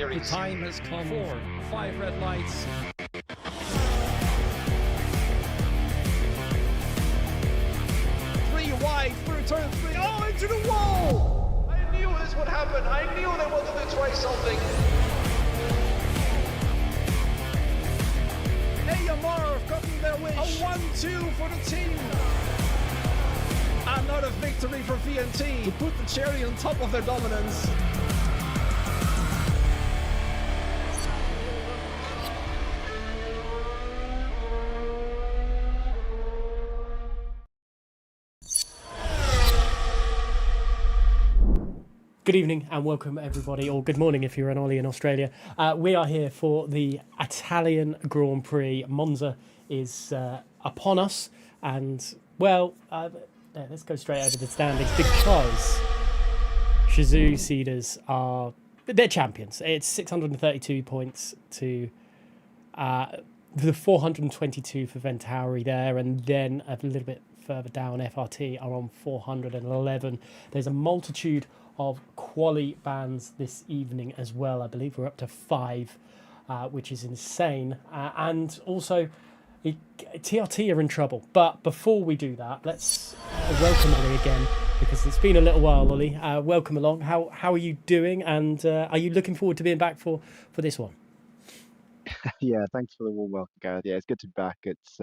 The time has come for 5 red lights. 3 wide through turn 3. Oh, into the wall! I knew this would happen. I knew they wanted to try something. Yamara have gotten their wish. A 1-2 for the team. Another victory for VNT to put the cherry on top of their dominance. Good evening and welcome everybody, or good morning if you're an Ollie in Australia. We are here for the Italian Grand Prix. Monza is upon us, and well, let's go straight over the standings because Shizou Cedars they're champions. It's 632 points to the 422 for Ventauri there, and then a little bit further down, FRT are on 411. There's a multitude of quali bans this evening as well. I believe we're up to 5, which is insane. And also, TRT are in trouble. But before we do that, let's welcome Ollie again, because it's been a little while, Ollie. Welcome along. How are you doing? And are you looking forward to being back for this one? Yeah, thanks for the warm welcome, Gareth. Yeah, it's good to be back. It's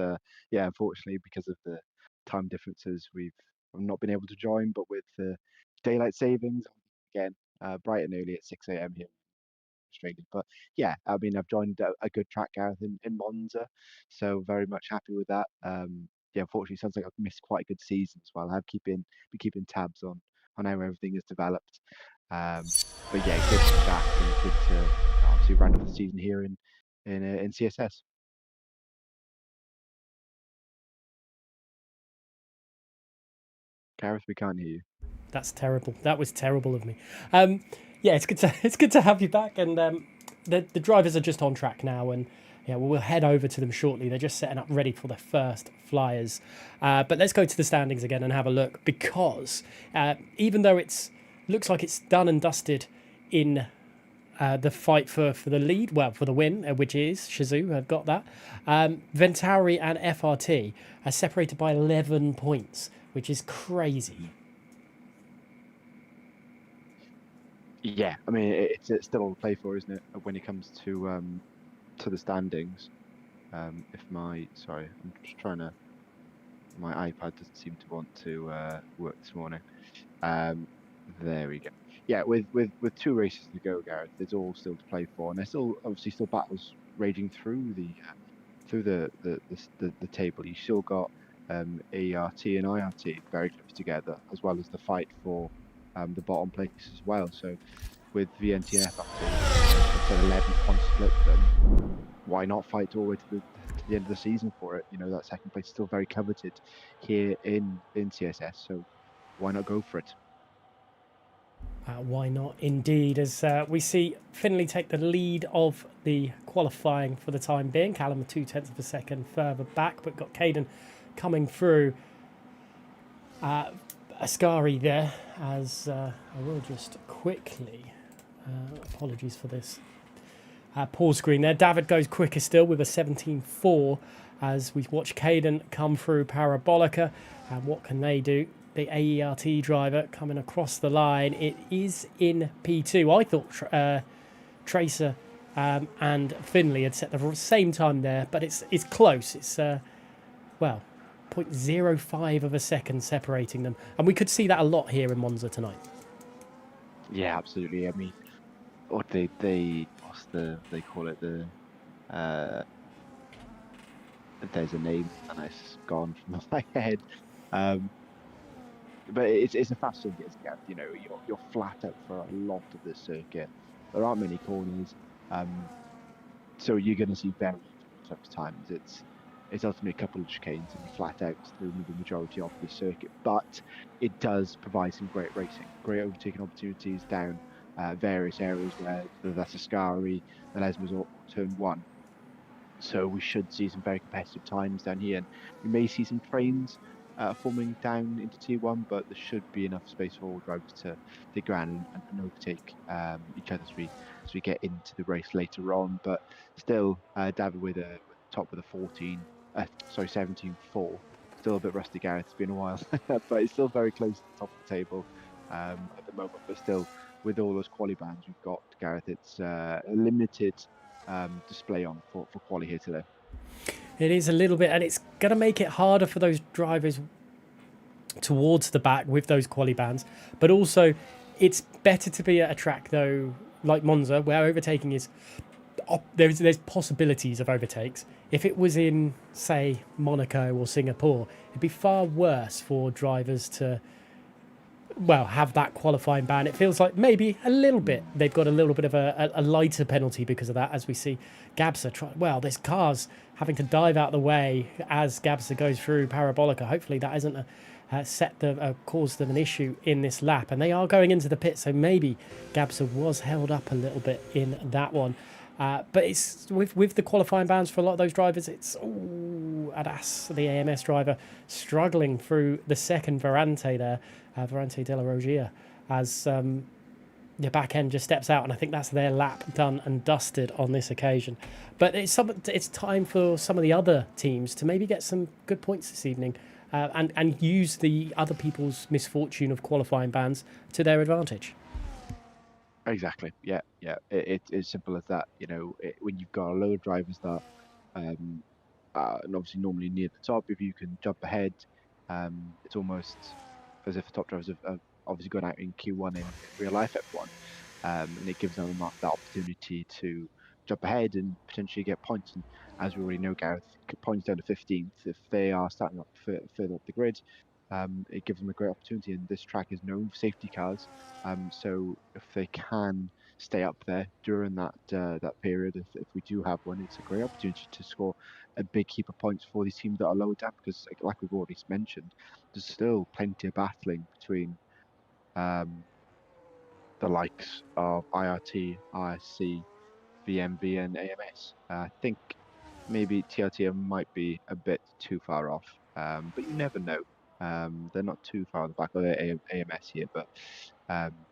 unfortunately, because of the time differences, we've not been able to join, but with daylight savings again, bright and early at 6 a.m. here in Australia. But yeah, I mean, I've joined a good track, Gareth, in Monza, so very much happy with that. Yeah, unfortunately, sounds like I've missed quite a good season as well. I've been keeping tabs on how everything has developed. But yeah, good to be back and good to obviously round off the season here in CSS. Gareth, we can't hear you. That's terrible. That was terrible of me. Yeah, it's good to have you back, and the drivers are just on track now, and yeah, we'll head over to them shortly. They're just setting up ready for their first flyers. But let's go to the standings again and have a look, because even though looks like it's done and dusted in the fight for the lead, well, for the win, which is Shizou have got that. Ventauri and FRT are separated by 11 points, which is crazy. Yeah, I mean, it's still all to play for, isn't it, when it comes to the standings? I'm just trying to. My iPad doesn't seem to want to work this morning. There we go. Yeah, with 2 races to go, Gareth, there's all still to play for, and there's still battles raging through the table. You still got AERT and IRT very close together, as well as the fight for the bottom place as well. So with VNT and FRT, it's an 11 point split them. Why not fight all the way to the end of the season for it? You know, that second place is still very coveted here in CSS. So why not go for it? Why not, indeed, as we see Finley take the lead of the qualifying for the time being. Callum 0.2 of a second further back, but got Caden coming through. Ascari there, as I will just quickly, apologies for this pause screen there. David goes quicker still with a 17.4 as we watch Caden come through Parabolica. And what can they do? The AERT driver coming across the line. It is in P2. I thought Tracer and Finley had set the same time there, but it's close. It's, 0.05 of a second separating them. And we could see that a lot here in Monza tonight. Yeah, absolutely. I mean, what they call it? There's a name and it's gone from my head. But it's a fast circuit, you know, you're flat out for a lot of this circuit. There aren't many corners, so you're going to see very close times. It's ultimately a couple of chicanes and flat out through the majority of the circuit, but it does provide some great racing, great overtaking opportunities down various areas, whether that's Ascari, the Les Resort, Turn 1. So we should see some very competitive times down here, and we may see some trains forming down into T1, but there should be enough space for all drivers to go around and overtake each other as we get into the race later on. But still, David with top with a 17-4. Still a bit rusty, Gareth. It's been a while, but it's still very close to the top of the table at the moment. But still, with all those quali bands we've got, Gareth, it's a limited display on for quali here today. It is a little bit, and it's going to make it harder for those drivers towards the back with those quali bands. But also, it's better to be at a track, though, like Monza, where overtaking is... There's possibilities of overtakes. If it was in, say, Monaco or Singapore, it'd be far worse for drivers to... well, have that qualifying ban. It feels like maybe a little bit they've got a little bit of a lighter penalty because of that, as we see Gabsa try. Well, this car's having to dive out the way as Gabsa goes through Parabolica. Hopefully that isn't caused them an issue in this lap, and they are going into the pit, so maybe Gabsa was held up a little bit in that one. But it's with the qualifying bans for a lot of those drivers, it's Adas, the AMS driver, struggling through the second Varante there, Varante de la Rogia, as the back end just steps out, and I think that's their lap done and dusted on this occasion. But it's time for some of the other teams to maybe get some good points this evening, and use the other people's misfortune of qualifying bans to their advantage. Exactly. Yeah. It's as simple as that. When you've got a load of drivers that, and obviously normally near the top, if you can jump ahead, it's almost as if the top drivers have obviously gone out in Q1 in real life F1, and it gives them that opportunity to jump ahead and potentially get points. And as we already know, Gareth, points down to 15th, if they are starting up further up the grid, it gives them a great opportunity. And this track is known for safety cars, so if they can stay up there during that period, if we do have one, it's a great opportunity to score a big heap of points for these teams that are lower down, because like we've already mentioned, there's still plenty of battling between the likes of IRT, ISC, VMV and AMS. I think maybe TRT might be a bit too far off, but you never know. They're not too far on the back of their AMS here, but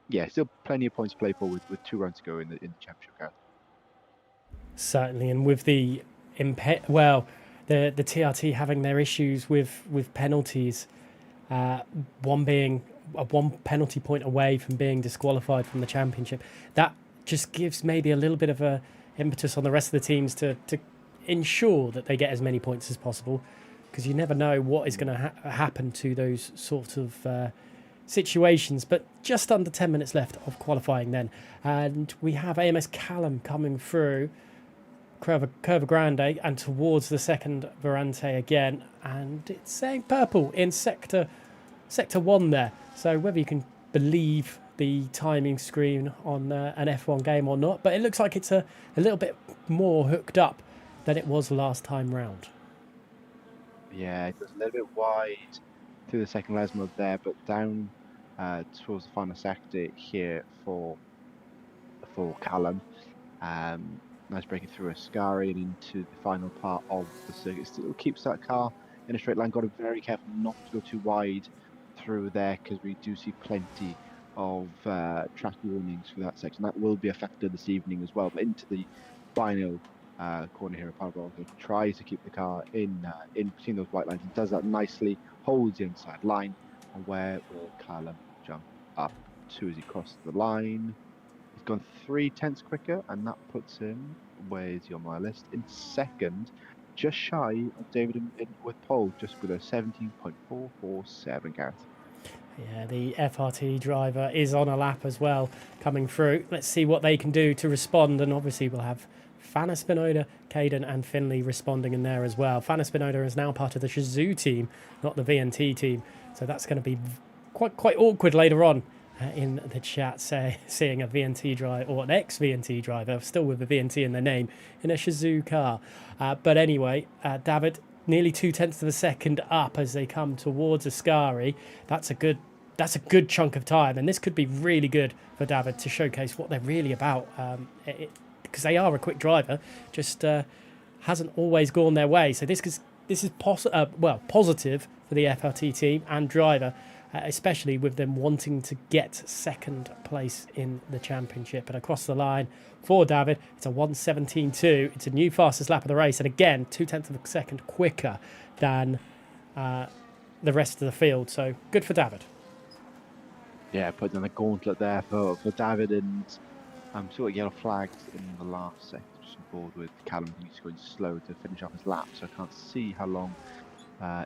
yeah, still plenty of points to play for with 2 rounds to go in the championship, Gareth. Certainly, and with the the TRT having their issues with penalties, one being one penalty point away from being disqualified from the championship, that just gives maybe a little bit of a impetus on the rest of the teams to ensure that they get as many points as possible, because you never know what is going to happen to those sort of situations. But just under 10 minutes left of qualifying then, and we have AMS Callum coming through Curva Grande and towards the second Varante again, and it's saying purple in sector 1 there. So whether you can believe the timing screen on an F1 game or not, but it looks like it's a little bit more hooked up than it was last time round. Yeah, it was a little bit wide through the second les mode there, but down towards the final sector here for Callum. Nice breaking through Ascari and into the final part of the circuit. Still keeps that car in a straight line. Got to be very careful not to go too wide through there, because we do see plenty of track warnings for that section. That will be a factor this evening as well. But into the final corner here, Parabolica tries to keep the car in between those white lines and does that nicely. Holds the inside line. And where will Callum jump up to as he crosses the line? He's gone 0.3 quicker, and that puts him, where's he on my list, in second, just shy of David with pole, just with a 17.447, Gareth. Yeah, the FRT driver is on a lap as well, coming through. Let's see what they can do to respond, and obviously we'll have Fana Spinoda, Caden and Finley responding in there as well. Fana Spinoda is now part of the Shazoo team, not the VNT team, so that's going to be quite awkward later on in the chat, seeing a VNT driver, or an ex-VNT driver, still with the VNT in their name, in a Shazoo car. But anyway, David, nearly 0.2 of a second up as they come towards Ascari. That's a good chunk of time, and this could be really good for David to showcase what they're really about, because they are a quick driver, just hasn't always gone their way. So this is positive for for the FRT team and driver, especially with them wanting to get second place in the championship. And across the line for David, it's a 1:17.2. It's a new fastest lap of the race, and again 0.2 of a second quicker than the rest of the field. So good for David. Yeah, putting on a gauntlet there for David, and sort of yellow flags in the last sector, just on board with Callum. He's going slow to finish off his lap, so I can't see how long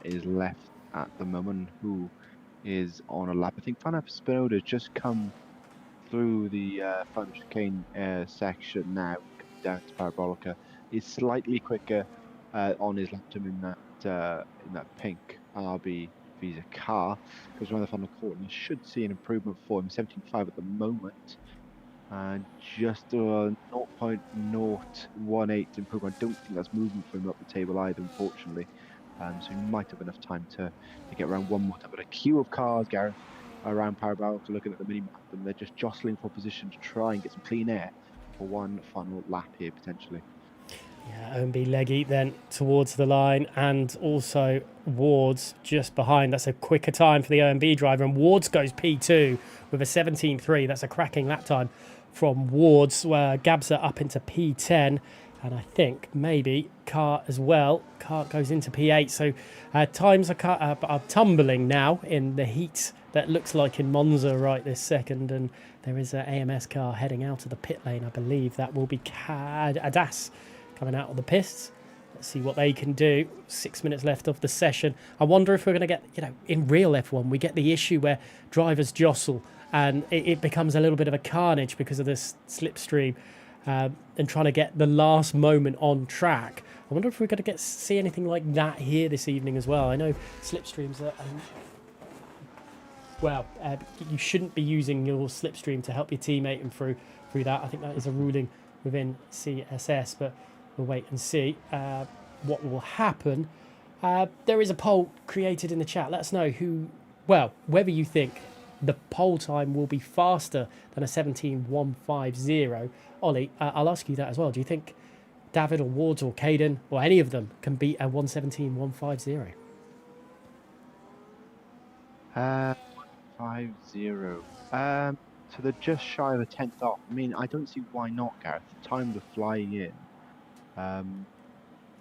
is left at the moment. Who is on a lap? I think Fanaf Spinoda just come through the final chicane section now, coming down to Parabolica. He's slightly quicker on his lap time in that pink RB Visa car. Goes around the final corner. Should see an improvement for him. 17.5 at the moment. Just a 0.018 improvement. I don't think that's movement for him up the table either, unfortunately. So he might have enough time to get around one more time. But a queue of cars, Gareth, around Parabolica, looking at the mini map, and they're just jostling for position to try and get some clean air for one final lap here potentially. Yeah, OMB Leggy then towards the line, and also Ward's just behind. That's a quicker time for the OMB driver, and Ward's goes P2 with a 17.3. That's a cracking lap time from Ward's, where Gabza up into P10, and I think maybe Cart as well. Cart goes into P8, so times are tumbling now in the heat that looks like in Monza right this second, and there is an AMS car heading out of the pit lane. I believe that will be Adas coming out of the pits. Let's see what they can do. 6 minutes left of the session. I wonder if we're going to get, in real F1, we get the issue where drivers jostle and it becomes a little bit of a carnage because of this slipstream and trying to get the last moment on track. I wonder if we're going to see anything like that here this evening as well. I know slipstreams are... you shouldn't be using your slipstream to help your teammate and through that. I think that is a ruling within CSS, but we'll wait and see what will happen. There is a poll created in the chat. Let us know whether you think the poll time will be faster than a 17.150. Ollie, I'll ask you that as well. Do you think David or Wards or Caden or any of them can beat a 1:17.150? 150. So they're just shy of a tenth off. I mean, I don't see why not, Gareth. The time they're flying in.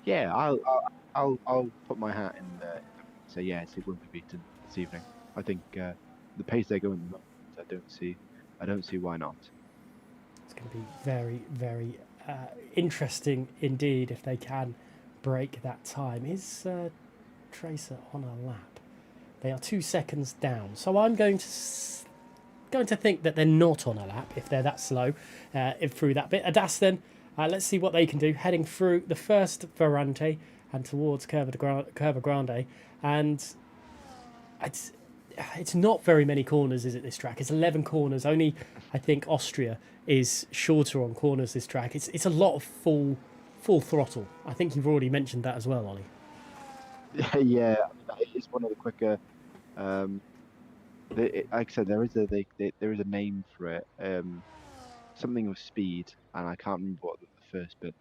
Yeah, I'll put my hat in there and say yes, it won't be beaten this evening. I think the pace they're going at the moment, I don't see why not. It's going to be very, very interesting indeed if they can break that time. Is Tracer on a lap? They are 2 seconds down, so I'm going to think that they're not on a lap if they're that slow through that bit. Adas then, let's see what they can do, heading through the first Varante and towards Curva Grande, and it's not very many corners, is it, this track? It's 11 corners. Only, I think, Austria is shorter on corners this track. It's a lot of full throttle. I think you've already mentioned that as well, Ollie. Yeah, it's one of the quicker. Like I said, there is a name for it. Something with speed, and I can't remember what the first bit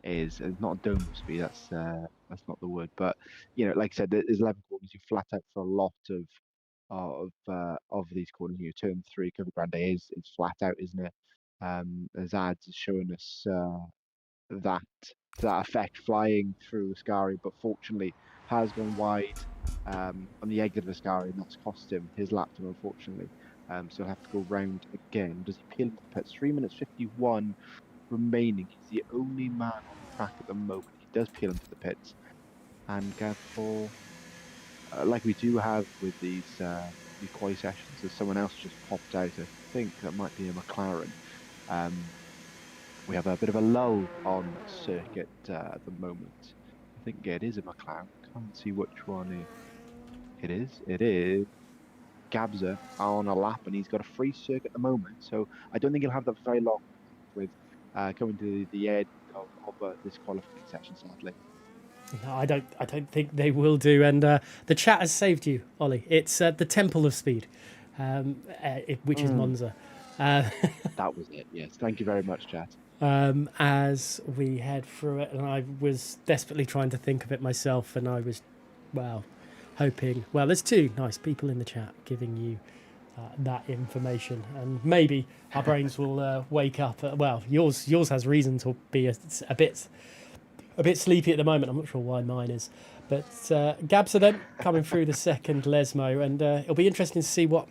is. It's not dome of speed. That's not the word. But like I said, there's 11 corners. You flat out for a lot of these corners. Turn 3, Curva Grande it's flat out, isn't it? As ads is showing us that effect flying through Ascari, but fortunately has gone wide on the exit of Ascari, and that's cost him his lap time, unfortunately. So he'll have to go round again. Does he peel into the pits? 3 minutes 51 remaining. He's the only man on the track at the moment. He does peel into the pits, and for like we do have with these quali sessions, there's someone else just popped out. I think that might be a McLaren. We have a bit of a lull on circuit at the moment. I think it is a McLaren. Can't see which one it is. It is Gabza on a lap, and he's got a free circuit at the moment. So I don't think he'll have that for very long with coming to the end of this qualifying session, sadly. No, I don't think they will do. And the chat has saved you, Ollie. It's the Temple of Speed, which is Monza. That was it. Yes, thank you very much, chat. As we head through it, and I was desperately trying to think of it myself, and I was, hoping. Well, there's two nice people in the chat giving you that information, and maybe our brains will wake up. Well, yours has reason to be a bit sleepy at the moment. I'm not sure why mine is, but Gabs are then coming through the second Lesmo, and it'll be interesting to see what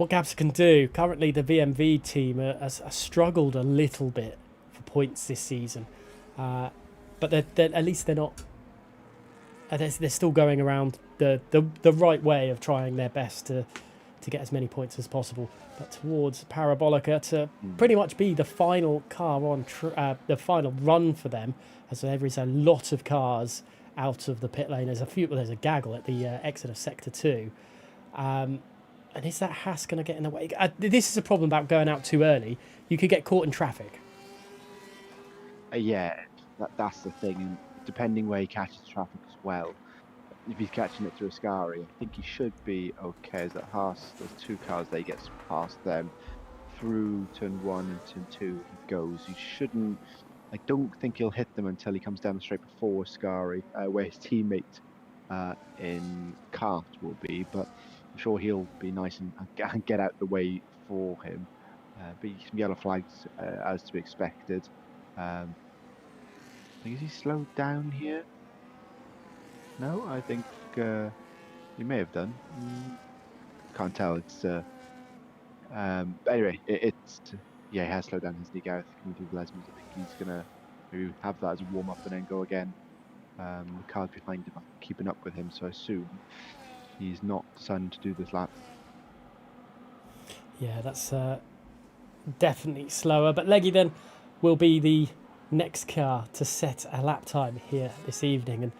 Gabs can do. Currently, the VMV team has struggled a little bit for points this season, but they're at least they're not. They're still going around the right way of trying their best to get as many points as possible, but towards Parabolica to pretty much be the final car on the final run for them, as there is a lot of cars out of the pit lane. There's a gaggle at the exit of Sector 2. And is that Haas going to get in the way? This is a problem about going out too early. You could get caught in traffic. Yeah, that's the thing. And depending where he catches traffic as well, if he's catching it through Ascari, I think he should be okay. As that Haas, there's two cars there, he gets past them through turn 1 and turn 2. He goes. He shouldn't. I don't think he'll hit them until he comes down the straight before Ascari, where his teammate in kart will be. But I'm sure he'll be nice and get out the way for him. But some yellow flags as to be expected. I think is he slowed down here? No, I think he may have done. Can't tell. It's anyway. He has slowed down, hasn't he, Gareth? Coming through the Lesmos. I think he's gonna maybe have that as a warm up and then go again. The cars behind him are keeping up with him, so I assume he's not deciding to do this lap. Yeah, that's definitely slower. But Leggy then will be the next car to set a lap time here this evening, and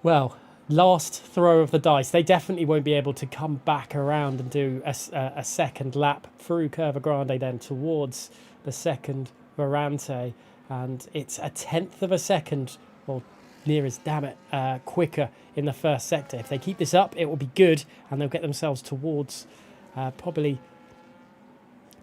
well, last throw of the dice. They definitely won't be able to come back around and do a second lap through Curva Grande then towards the second Varante, and it's a 1/10 of a second, or near as damn it, quicker in the first sector. If they keep this up, it will be good, and they'll get themselves towards probably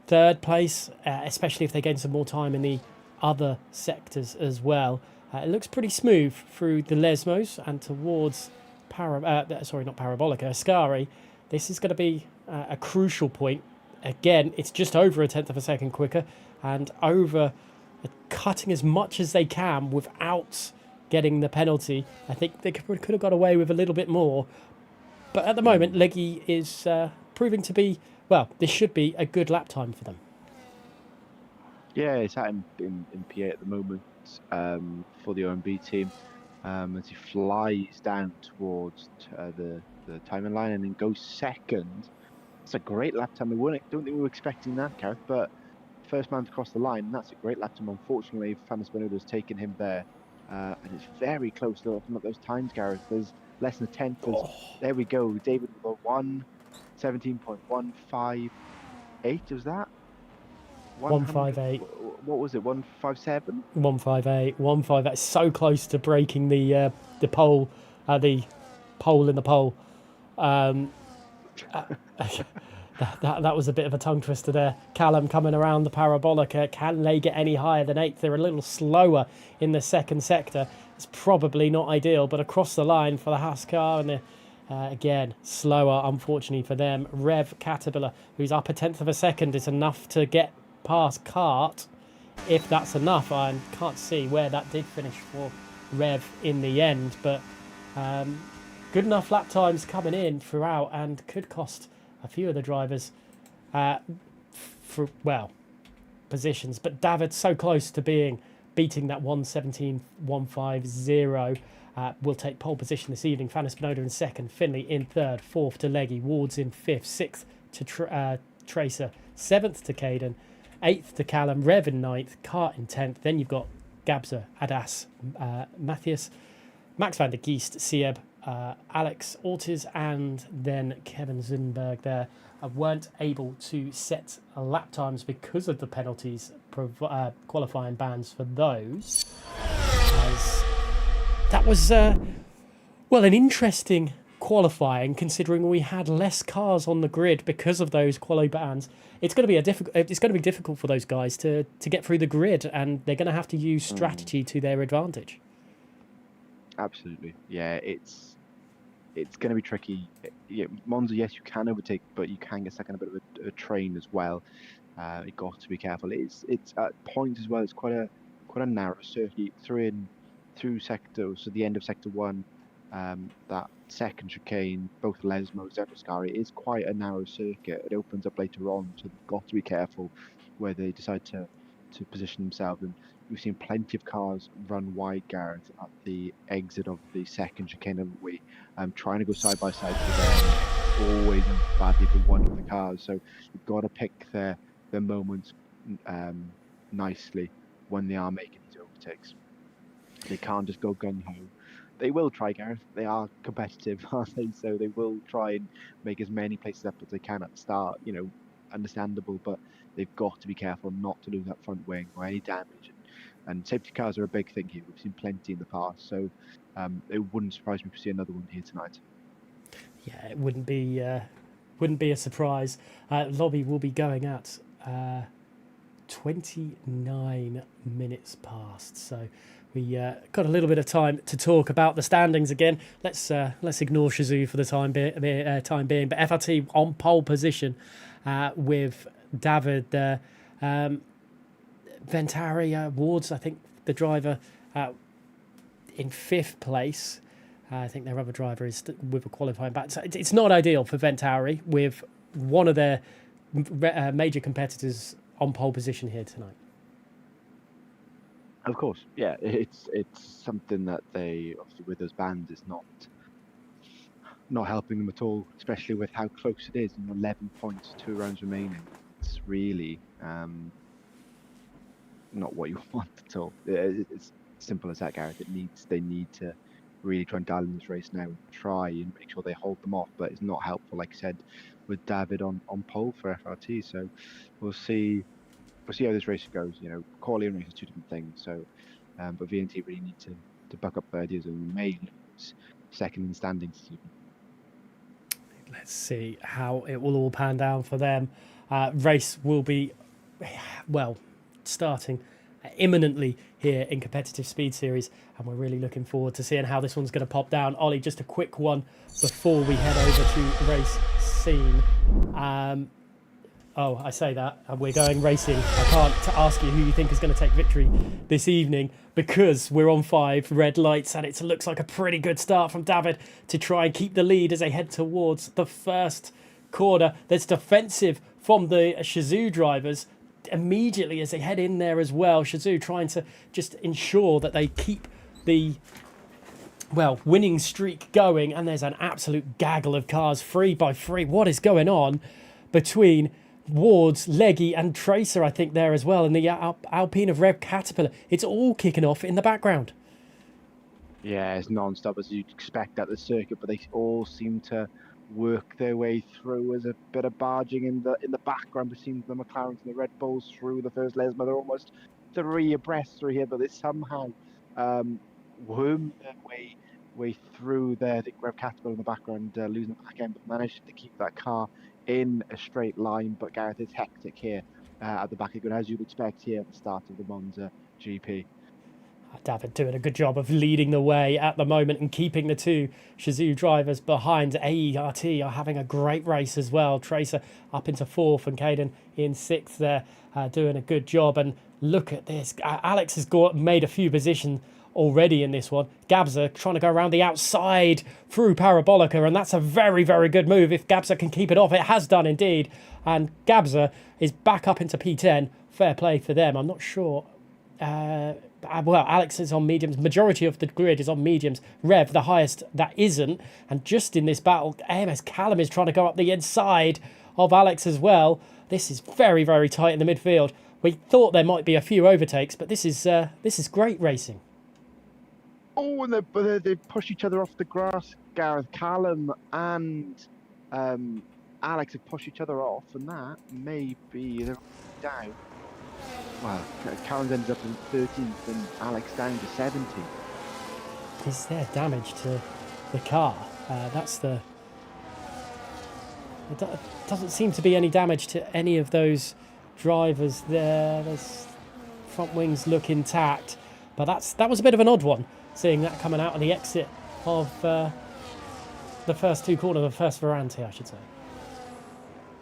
third place, especially if they gain some more time in the other sectors as well. It looks pretty smooth through the Lesmos and towards not Parabolica, Ascari. This is going to be a crucial point. Again, it's just over a 1/10 of a second quicker, and over cutting as much as they can without getting the penalty. I think they could have got away with a little bit more. But at the moment, Leggy is proving to be, well, this should be a good lap time for them. Yeah, it's out in PA at the moment for the OMB team as he flies down towards the timing line and then goes second. It's a great lap time. Don't think we were expecting that, Gareth, but first man to cross the line, and that's a great lap time. Unfortunately, Fanis Benoda's taken him there, and it's very close to looking at those times, Gareth. There's less than a 1/10. There we go. David with a 1:17.158. Was that? 158. What was it? 1:57. 158. 158. So close to breaking the pole, the pole in the pole. That was a bit of a tongue twister there. Callum coming around the Parabolica. Can they get any higher than 8th? They're a little slower in the second sector. It's probably not ideal, but across the line for the Haas car, and again, slower, unfortunately for them. Rev Caterpillar, who's up a 1/10 of a second, is enough to get past Kart. If that's enough, I can't see where that did finish for Rev in the end, but good enough lap times coming in throughout, and could cost a few of the drivers positions. But David so close to beating that 1:17.150. Will take pole position this evening. Fanis Benoda in second, Finley in third, fourth to Leggy, Wards in fifth, sixth to Tracer, seventh to Caden, eighth to Callum, Rev in ninth, Kart in 10th. Then you've got Gabza, Adas, Matthias, Max van der Geest, Sieb, Alex Ortiz, and then Kevin Zunberg there. Weren't able to set lap times because of the penalties, qualifying bans for those. As that was, an interesting qualifying, considering we had less cars on the grid because of those quali bans. It's going to be difficult for those guys to get through the grid, and they're going to have to use strategy to their advantage. Absolutely. Yeah, it's going to be tricky. Yeah, Monza, yes, you can overtake, but you can get stuck in a bit of a train as well. You got to be careful. It's at points as well. It's quite a narrow circuit through sector. So the end of sector one, that second chicane, both Lesmo, Zetoscari, is quite a narrow circuit. It opens up later on, so they've got to be careful where they decide to position themselves. And we've seen plenty of cars run wide, Gareth, at the exit of the second chicane, haven't we? Trying to go side by side with them, and it's always ends badly for one of the cars. So you've got to pick their moments nicely when they are making these overtakes. They can't just go gung ho. They will try, Gareth. They are competitive, aren't they? So they will try and make as many places up as they can at the start. Understandable, but they've got to be careful not to lose that front wing or any damage. And safety cars are a big thing here. We've seen plenty in the past, so it wouldn't surprise me to see another one here tonight. Yeah, it wouldn't be a surprise. Lobby will be going at 29 minutes past, so we got a little bit of time to talk about the standings again. Let's ignore Shazoo for the time being. But FRT on pole position with David there. Ventari Wards, I think the driver in 5th place. I think their other driver is with a qualifying back. So it's not ideal for Ventari with one of their major competitors on pole position here tonight. Of course, yeah, it's something that they obviously with those bans is not helping them at all, especially with how close it is. 11 points, 2 rounds remaining. It's really not what you want at all. It's simple as that, Gareth. They need to really try and dial in this race now and try and make sure they hold them off. But it's not helpful, like I said, with David on pole for FRT. So we'll see how this race goes. Quality and race are two different things. So, but VNT really need to buck up their ideas and may lose second in standings. Let's see how it will all pan down for them. Race will be, starting imminently here in Competitive Speed Series, and we're really looking forward to seeing how this one's going to pop down. Ollie, just a quick one before we head over to race scene. I say that, and we're going racing. I can't ask you who you think is going to take victory this evening because we're on 5 red lights, and it looks like a pretty good start from David to try and keep the lead as they head towards the first corner. There's defensive from the Shazoo drivers immediately as they head in there as well. Shazoo trying to just ensure that they keep the winning streak going, and there's an absolute gaggle of cars 3 by 3. What is going on between Wards, Leggy and Tracer, I think, there as well, and the Alpine of Rev Caterpillar? It's all kicking off in the background. Yeah, it's non-stop as you'd expect at the circuit, but they all seem to work their way through. As a bit of barging in the background between the McLarens and the Red Bulls through the first Lesmo. They're almost 3 abreast through here, but they somehow worm their way through there. I think Rev Caterpillar in the background losing the back end, but managed to keep that car in a straight line. But Gareth, it's hectic here at the back again, as you'd expect here at the start of the Monza GP. David doing a good job of leading the way at the moment and keeping the 2 Shazoo drivers behind. AERT are having a great race as well. Tracer up into 4th and Caden in 6th there, doing a good job. And look at this. Alex has made a few positions already in this one. Gabza trying to go around the outside through Parabolica, and that's a very, very good move. If Gabza can keep it off, it has done indeed. And Gabza is back up into P10. Fair play for them. I'm not sure. Alex is on mediums. Majority of the grid is on mediums. Rev, the highest that isn't. And just in this battle, AMS Callum is trying to go up the inside of Alex as well. This is very, very tight in the midfield. We thought there might be a few overtakes, but this is great racing. Oh, and they push each other off the grass. Gareth, Callum and Alex have pushed each other off, and that may be the down. Well, Callum ended up in 13th and Alex down to 17th. Is there damage to the car? It doesn't seem to be any damage to any of those drivers there. There's front wings look intact, but that was a bit of an odd one. seeing that coming out of the exit of the first two corners, the first Ferranti, I should say.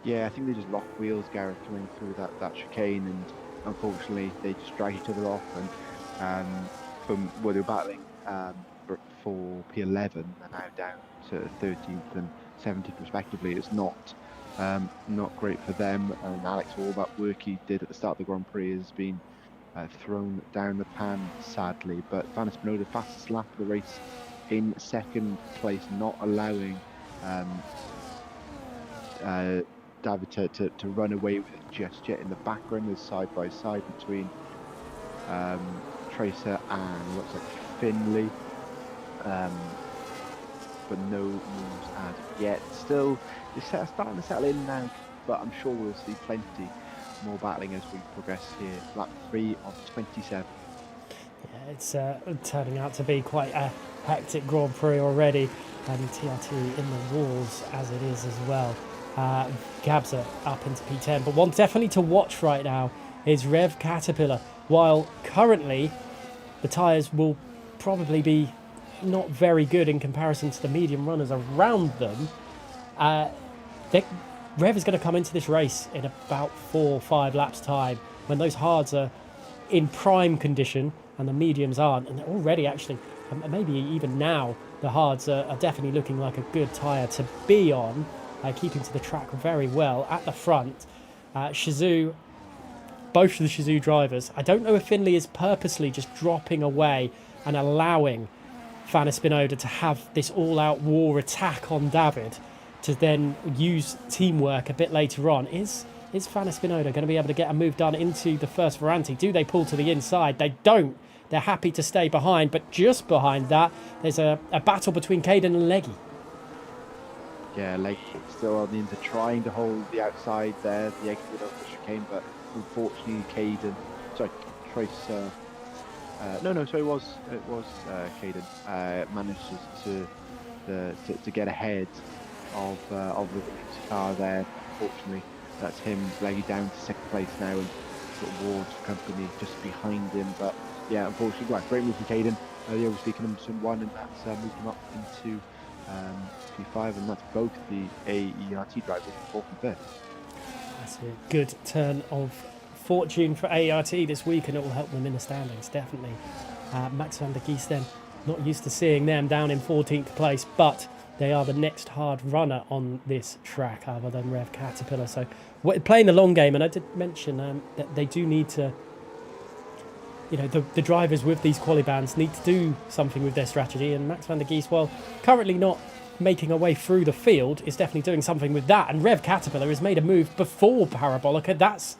Yeah, I think they just locked wheels, Gareth, coming through that chicane, and unfortunately they just dragged each other off. And from where they were battling for P11, they're now down to 13th and 17th respectively. It's not great for them. And Alex, all that work he did at the start of the Grand Prix has been thrown down the pan, sadly. But Van Espinosa, fastest lap of the race in second place, not allowing David to run away with it just yet. In the background, there's side by side between Tracer and looks like Finley, but no moves as of yet. Still, they're starting to settle in now, but I'm sure we'll see plenty more battling as we progress here. Lap 3 of 27. Yeah, it's turning out to be quite a hectic Grand Prix already, and TRT in the walls as it is as well. Gabs up into P10, but one definitely to watch right now is Rev Caterpillar. While currently the tyres will probably be not very good in comparison to the medium runners around them, Rev is going to come into this race in about 4 or 5 laps time when those hards are in prime condition and the mediums aren't, and they're already actually, maybe even now, the hards are definitely looking like a good tyre to be on, keeping to the track very well at the front. Shizou, both of the Shizou drivers, I don't know if Finley is purposely just dropping away and allowing Van Espinosa to have this all-out war attack on David to then use teamwork a bit later on. Is Van Espinosa going to be able to get a move done into the first Ferranti? Do they pull to the inside? They don't. They're happy to stay behind, but just behind that, there's a battle between Caden and Leggy. Yeah, Leggy still on the inside, trying to hold the outside there, the exit of the chicane, but unfortunately Tracer, it was Caden, manages to get ahead of the car there. Unfortunately, that's him. Leggy down to second place now, and sort of Ward's company just behind him. But yeah, unfortunately, right, great move from Caden. The overspeaking number 1, and that's moved him up into P5, and that's both the AERT drivers, 4th and 5th. That's a good turn of fortune for AERT this week, and it will help them in the standings, definitely. Max van der Gies then, not used to seeing them down in 14th place, but they are the next hard runner on this track other than Rev Caterpillar. So playing the long game, and I did mention that they do need to, the drivers with these quali bands need to do something with their strategy, and Max van der Gies, while currently not making a way through the field, is definitely doing something with that. And Rev Caterpillar has made a move before Parabolica. That's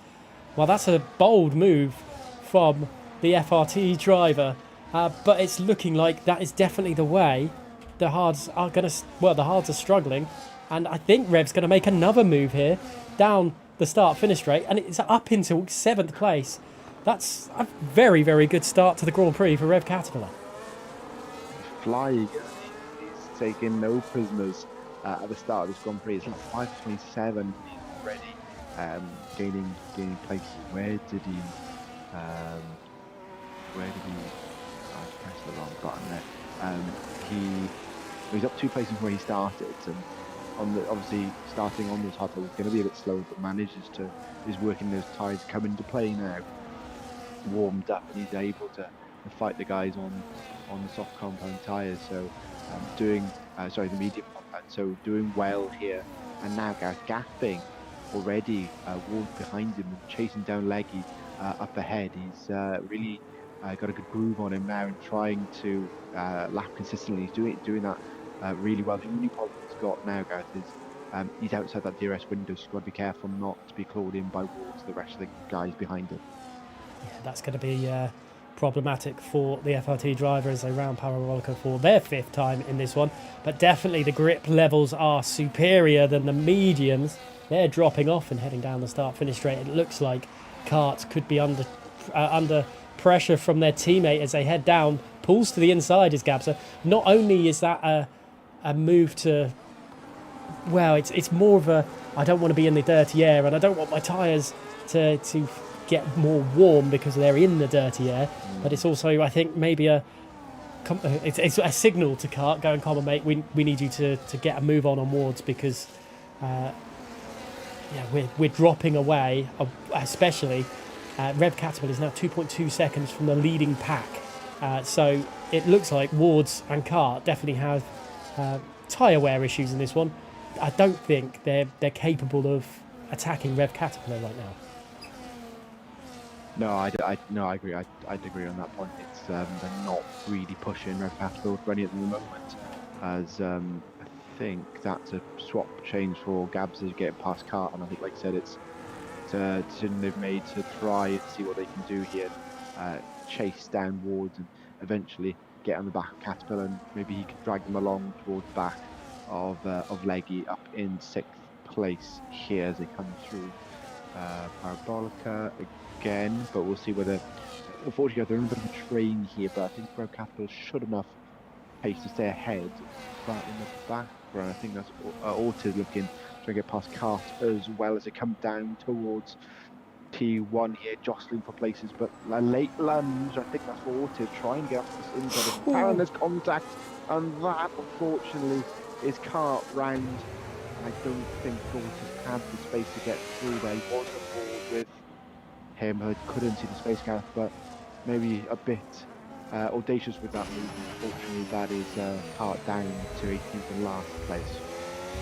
a bold move from the FRT driver, but it's looking like that is definitely the way. The hards are struggling, and I think Rev's going to make another move here down the start-finish straight, and it's up into 7th place. That's a very, very good start to the Grand Prix for Rev Caterpillar. Flying. He's taking no prisoners at the start of this Grand Prix. It's like 5:27 already, gaining places. Where did he? I pressed the wrong button there. He's up 2 places from where he started, and obviously starting on those hard was going to be a bit slow, but is working those tyres come into play now. Warmed up, and he's able to fight the guys on the soft compound tyres. So the medium compound. So doing well here, and now gapping already. Ward behind him and chasing down Leggy up ahead. He's really got a good groove on him now and trying to lap consistently. He's doing that really well. The only problem he's got now, Gareth, is he's outside that DRS window, so you've got to be careful not to be clawed in by Ward, the rest of the guys behind him. Yeah, that's going to be problematic for the FRT driver as they round Parabolica for their 5th time in this one. But definitely the grip levels are superior than the mediums. They're dropping off and heading down the start-finish straight. It looks like Karts could be under pressure from their teammate as they head down. Pulls to the inside is Gabsa. Not only is that a move to, it's more of a, I don't want to be in the dirty air and I don't want my tyres to get more warm because they're in the dirty air. But it's also, I think, maybe a it's a signal to Kart, go and come on, mate. We need you to get a move on Wards because we're dropping away, especially. Rev Caterpillar is now 2.2 seconds from the leading pack. So it looks like Wards and Kart definitely have tyre wear issues in this one. I don't think they're capable of attacking Rev Caterpillar right now. No, I agree. I'd agree on that point. It's they're not really pushing Red Caterpillar for any at the moment, as I think that's a swap change for Gabs is getting past Cart, and I think, like I said, it's a decision they've made to try and see what they can do here, chase down Wards and eventually get on the back of Caterpillar, and maybe he could drag them along towards the back of Leggy up in 6th place here as they come through Parabolica again, but we'll see whether, unfortunately, they're in a bit of a train here, but I think Pro Capital should enough pace to stay ahead. But in the background, I think that's Ortiz looking to get past Cart as well as they come down towards T1 here, jostling for places, but a late lunge, I think that's for Ortiz, try and get up this inside of the tower, and there's contact, and that, unfortunately, is Cart round. I don't think Ortiz had the space to get through there. He was on board with him, I couldn't see the space gap, but maybe a bit audacious with that move. Unfortunately, that is Cart down to 18th and last place.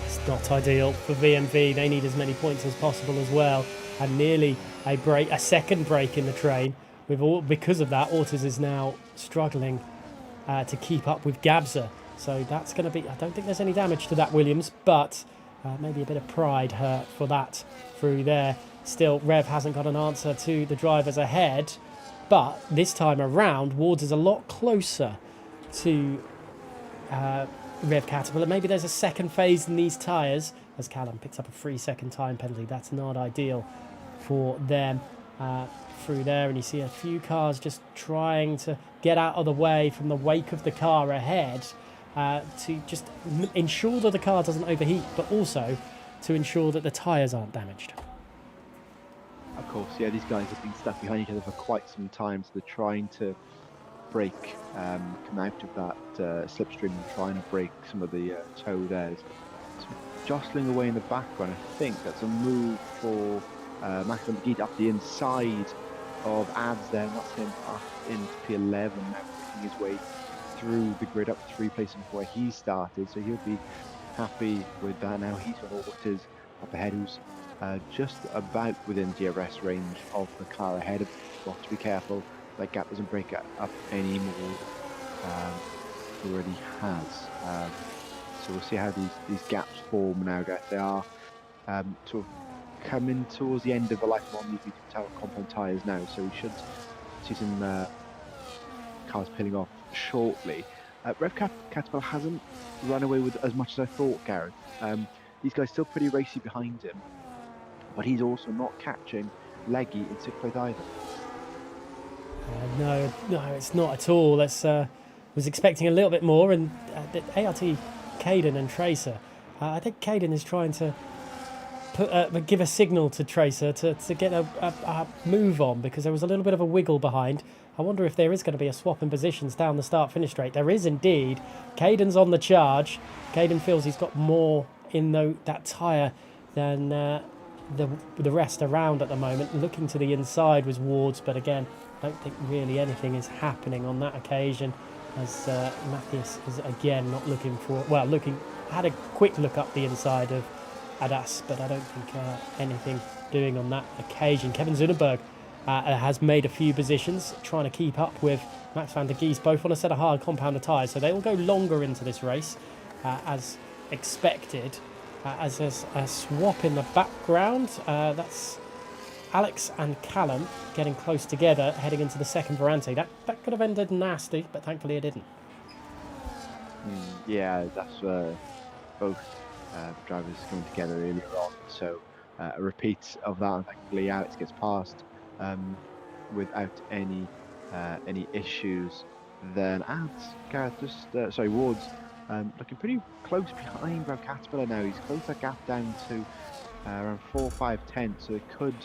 It's not ideal for VMV. They need as many points as possible as well, and nearly a second break in the train. Because of that, Ortiz is now struggling to keep up with Gabza. So that's going to be. I don't think there's any damage to that Williams, but maybe a bit of pride hurt for that through there. Still, Rev hasn't got an answer to the drivers ahead, but this time around, Wards is a lot closer to Rev Caterpillar. Maybe there's a second phase in these tyres as Callum picks up a 3-second time penalty. That's not ideal for them through there, and you see a few cars just trying to get out of the way from the wake of the car ahead to just ensure that the car doesn't overheat, but also to ensure that the tyres aren't damaged. Of course, yeah, these guys have been stuck behind each other for quite some time, so they're trying to break, come out of that slipstream and trying to break some of the tow there. So jostling away in the background, I think that's a move for Max McGee up the inside of Abs there, and that's him up into P11 now, making his way through the grid up 3 places from where he started, so he'll be happy with that. Now he's got Ortiz up ahead, who's just about within DRS range of the car ahead of him. Got to be careful that gap doesn't break up anymore. Already has. So we'll see how these gaps form now, guys. They are sort of coming towards the end of the life of these medium tower compound tyres now, so we should see some cars peeling off shortly. Rev Caterpillar hasn't run away with as much as I thought, Gareth. These guys still pretty racy behind him, but he's also not catching Leggy in 6th place either. No, it's not at all. Was expecting a little bit more, and ART, Caden and Tracer. I think Caden is trying to give a signal to Tracer to get a move on, because there was a little bit of a wiggle behind. I wonder if there is going to be a swap in positions down the start-finish straight. There is indeed. Caden's on the charge. Caden feels he's got more in that tyre than the rest around at the moment. Looking to the inside was Wards, but again, I don't think really anything is happening on that occasion, as Matthias is again not looking for... Well, had a quick look up the inside of Adas, but I don't think anything doing on that occasion. Kevin Zunenberg has made a few positions, trying to keep up with Max van der Gies, both on a set of hard compounder tyres, so they will go longer into this race, as expected. As there's a swap in the background, that's Alex and Callum getting close together, heading into the second Varante. That could have ended nasty, but thankfully it didn't. Yeah, that's both drivers coming together earlier on, so a repeat of that, and thankfully Alex gets past without any issues. Then Gareth, Wards looking pretty close behind Rev Caterpillar now. He's closed that gap down to around 4-5 tenths, so it could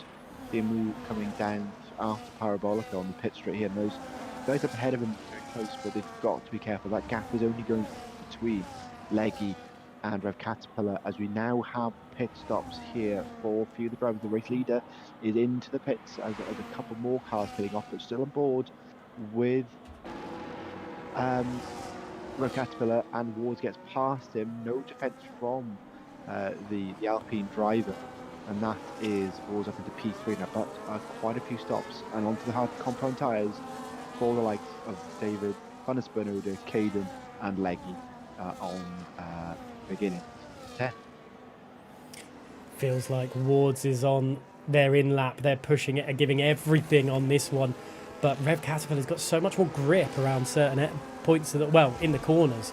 be a move coming down after Parabolica on the pit straight here. And those guys up ahead of him very close, but they've got to be careful. That gap is only going between Leggy and Rev Caterpillar, as we now have pit stops here for a few of the drivers. The race leader is into the pits as a couple more cars pitting off, but still on board with Rev Caterpillar, and Wards gets past him. No defense from the Alpine driver, and that is Wards up into P3 now, but quite a few stops and onto the hard compound tyres for the likes of David, Van Spernoda, Caden, and Leggy on beginning 10. Feels like Wards is on their in lap. They're pushing it and giving everything on this one. But Rev Caterpillar's got so much more grip around certain points of in the corners,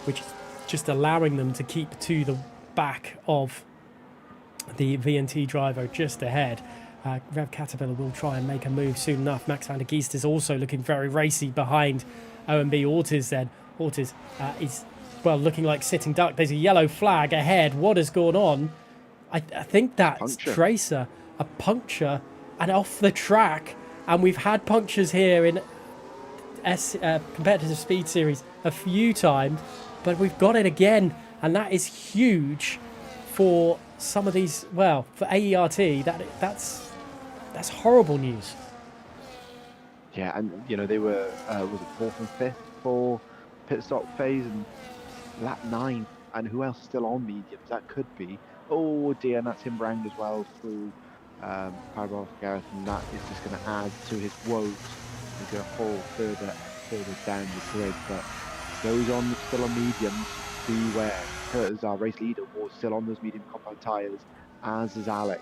which is just allowing them to keep to the back of the VNT driver just ahead. Rev Caterpillar will try and make a move soon enough. Max van der Geest is also looking very racy behind OMB Ortiz then. Ortiz is, looking like sitting duck. There's a yellow flag ahead. What has gone on? I think that's Puncture. Tracer. A puncture and off the track. And we've had punctures here in competitive speed series a few times, but we've got it again. And that is huge for some of these, for AERT. That's horrible news. Yeah, and they were was it 4th and 5th for pit stop phase, and lap 9, and who else is still on mediums? That could be, oh dear, and that's him round as well through Parabolic Gareth, and that is just going to add to his woes. He's going to fall further down the grid, but those still on mediums, beware. Kurt is our race leader, was still on those medium compound tyres, as is Alex.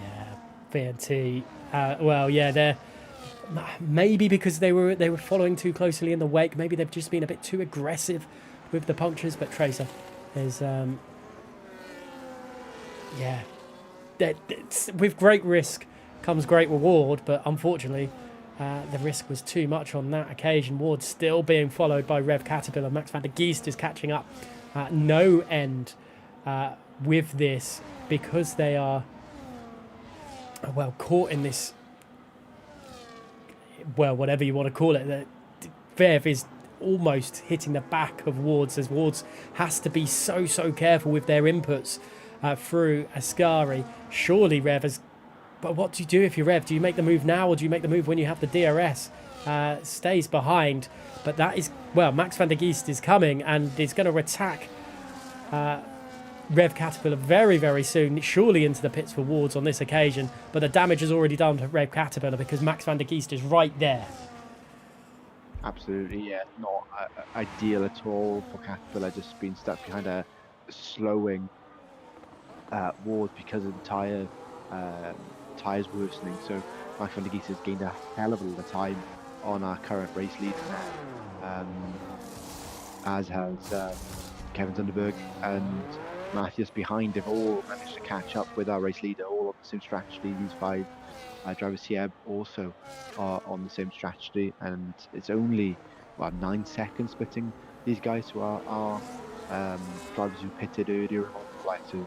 Yeah, VNT. They're maybe because they were following too closely in the wake. Maybe they've just been a bit too aggressive with the punctures. But Tracer is, with great risk comes great reward. But unfortunately, the risk was too much on that occasion. Ward's still being followed by Rev Caterpillar. Max van der Geest is catching up. No end with this because they are caught in this, whatever you want to call it. Vev is almost hitting the back of Wards, as Wards has to be so careful with their inputs through Ascari. Surely Rev has, but what do you do if you're Rev? Do you make the move now, or do you make the move when you have the DRS? Stays behind, but that is, Max van der Geest is coming and is going to attack Rev Caterpillar very soon, surely into the pits for Wards on this occasion, but the damage is already done to Rev Caterpillar because Max van der Geest is right there. Absolutely, yeah, not ideal at all for Caterpillar, just being stuck behind a slowing Ward because of the tyres worsening. So Max van der Geest has gained a hell of a lot of time on our current race leader, as has Kevin Zunderberg and Matthias behind him, all managed to catch up with our race leader, all on the same strategy. These 5 drivers here also are on the same strategy, and it's only 9 seconds splitting these guys who are drivers who pitted earlier on, the likes of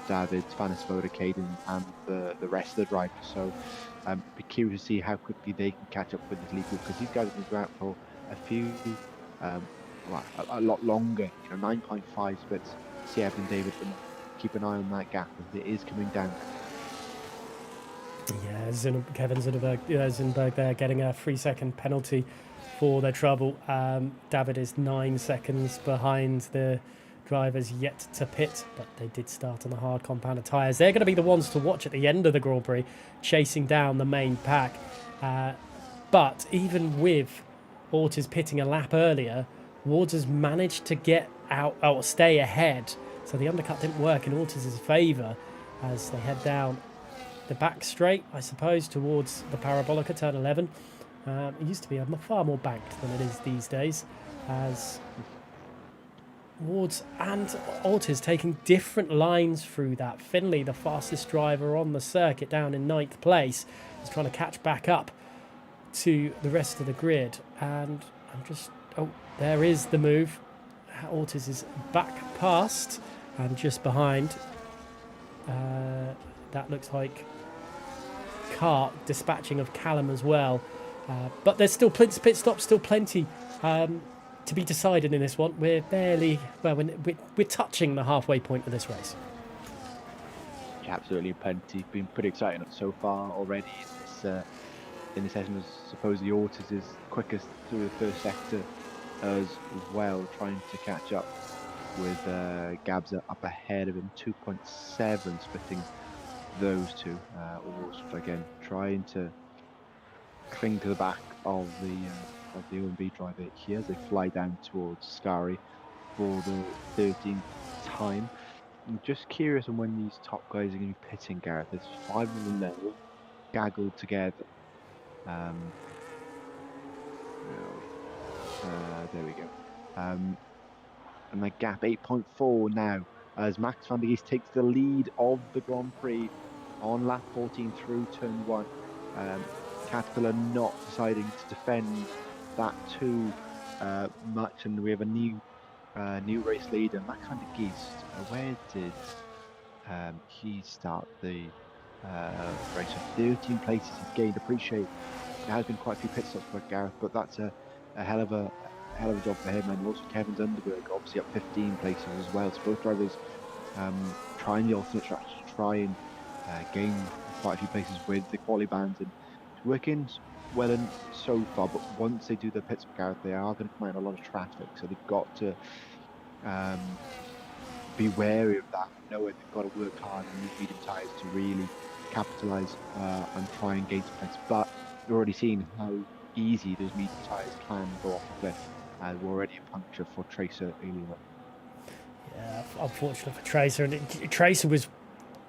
David, Van Svoda, Caden, and the rest of the drivers. So be curious to see how quickly they can catch up with this lead group, because these guys have been out for a few, a lot longer. 9.5 splits. Siev and David, but keep an eye on that gap as it is coming down. Yeah, Kevin Zunderberg there getting a 3-second penalty for their trouble. David is 9 seconds behind the drivers yet to pit, but they did start on the hard compounded tyres. They're going to be the ones to watch at the end of the Grand Prix, chasing down the main pack. But even with Ortiz pitting a lap earlier, Wards has managed to get out or stay ahead. So the undercut didn't work in Ortiz's favour as they head down the back straight, I suppose, towards the Parabolica, turn 11. It used to be far more banked than it is these days, as Wards and Ortiz taking different lines through that. Finley, the fastest driver on the circuit, down in 9th place, is trying to catch back up to the rest of the grid. And there is the move. Ortiz is back past and just behind. That looks like Cart dispatching of Callum as well. But there's still plenty pit stops, still plenty to be decided in this one. We're barely, well, we're touching the halfway point of this race. Yeah, absolutely plenty. Been pretty exciting so far already in this session. As supposedly Ortiz is quickest through the first sector as well, trying to catch up with Gabza up ahead of him, 2.7, splitting those two. Almost again trying to cling to the back of the OMB driver here as they fly down towards Scari for the 13th time. I'm just curious on when these top guys are going to be pitting, Gareth. There's 5 of them there, all gaggled together. Where are we? There we go. And the gap 8.4 now as Max van der Geest takes the lead of the Grand Prix on lap 14 through turn 1. Caterpillar not deciding to defend that too much, and we have a new race leader, Max van der Geest. Where did he start the race? So 13 places he's gained. Appreciate there has been quite a few pit stops for Gareth, but that's a hell of a job for him. And also Kevin Zunderberg obviously up 15 places as well. So both drivers trying the alternate strategy to try and gain quite a few places with the quali bands, and it's working well and so far. But once they do the pit stop, Gareth, they are going to come out in a lot of traffic, so they've got to be wary of that, knowing they've got to work hard on these medium tyres to really capitalise and try and gain some points. But we've already seen how easy those medium tyres can go off a cliff. We're already a puncture for Tracer earlier on. Yeah, unfortunate for Tracer. And Tracer was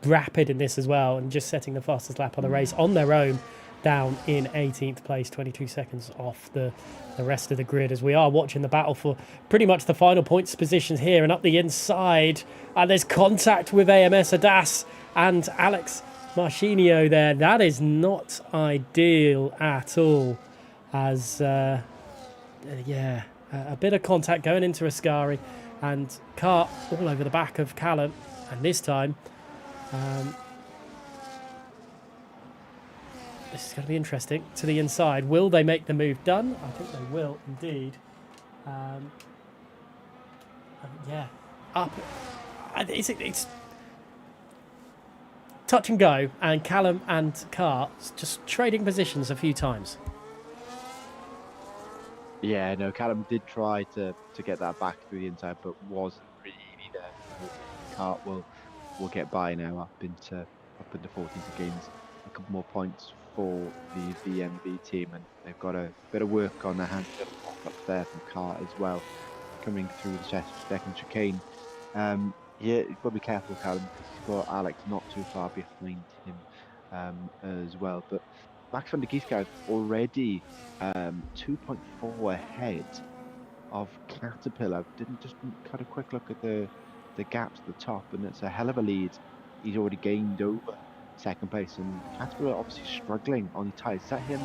rapid in this as well, and just setting the fastest lap on the race on their own, down in 18th place, 22 seconds off the rest of the grid, as we are watching the battle for pretty much the final points positions here. And up the inside, and there's contact with AMS Adas and Alex Marchinio there. That is not ideal at all, as a bit of contact going into Ascari, and Kart all over the back of Callum. And this time this is going to be interesting. To the inside, will they make the move done? I think they will indeed. Up. It's touch and go, and Callum and Kart just trading positions a few times. Yeah, no, Callum did try to get that back through the inside, but wasn't really there. Kart will get by now up into 14th to gain a couple more points for the VMB team, and they've got a bit of work on their hands. Bit of walk up there from Kart as well, coming through the second chicane. You've got to be careful, Callum, because he's got Alex not too far behind him as well. But Max van der Geest already 2.4 ahead of Caterpillar. Didn't just cut a quick look at the gaps at the top, and it's a hell of a lead he's already gained over second place. And Caterpillar obviously struggling on the tyres. Is that him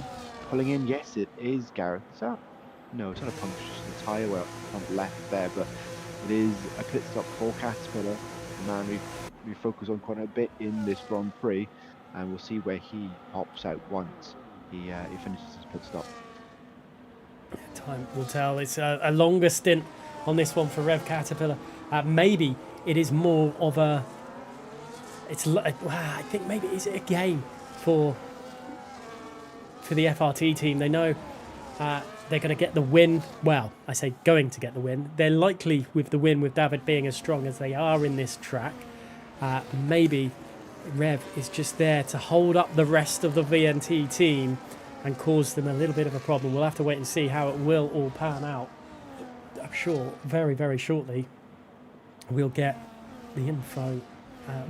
pulling in? Yes, it is, Gareth. Is that? No, it's not a puncture, just the tyre well front left there, but it is a pit stop for Caterpillar. The man we focus on quite a bit in this Grand Prix, and we'll see where he pops out once he finishes his pit stop. Time will tell. It's a longer stint on this one for Rev Caterpillar. Maybe it is more of a. I think maybe it's a game for the FRT team. They know they're going to get the win. Well, I say going to get the win. They're likely with the win, with David being as strong as they are in this track. Maybe Rev is just there to hold up the rest of the VNT team and cause them a little bit of a problem. We'll have to wait and see how it will all pan out. I'm sure very, very shortly we'll get the info.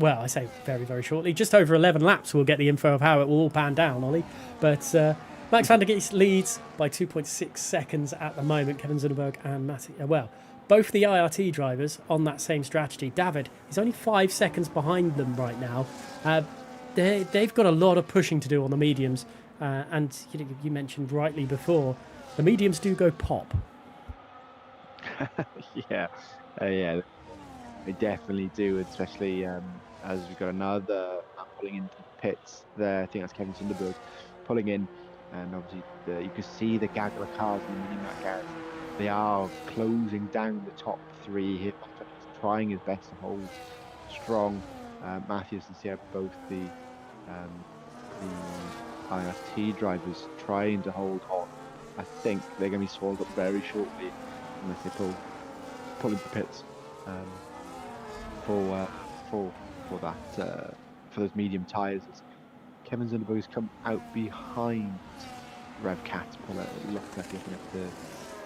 I say very, very shortly. Just over 11 laps we'll get the info of how it will all pan down, Ollie. But Max van der Geest leads by 2.6 seconds at the moment. Kevin Zunderberg and Matty, both the IRT drivers on that same strategy. David is only 5 seconds behind them right now. They've got a lot of pushing to do on the mediums. And you mentioned rightly before, the mediums do go pop. Yeah, they definitely do, especially as we've got another man pulling into the pits there. I think that's Kevin Zunderberg pulling in and obviously you can see the gaggle of cars in the mini-map, Gareth. They are closing down the top three here. He's trying his best to hold strong. Matthews and Sierra, both um, the IRT drivers, trying to hold on. I think they're going to be swallowed up very shortly unless they pull into the pits for that for those medium tyres. As Kevin Zunderberg's come out behind Rev Caterpillar. It looks like looking at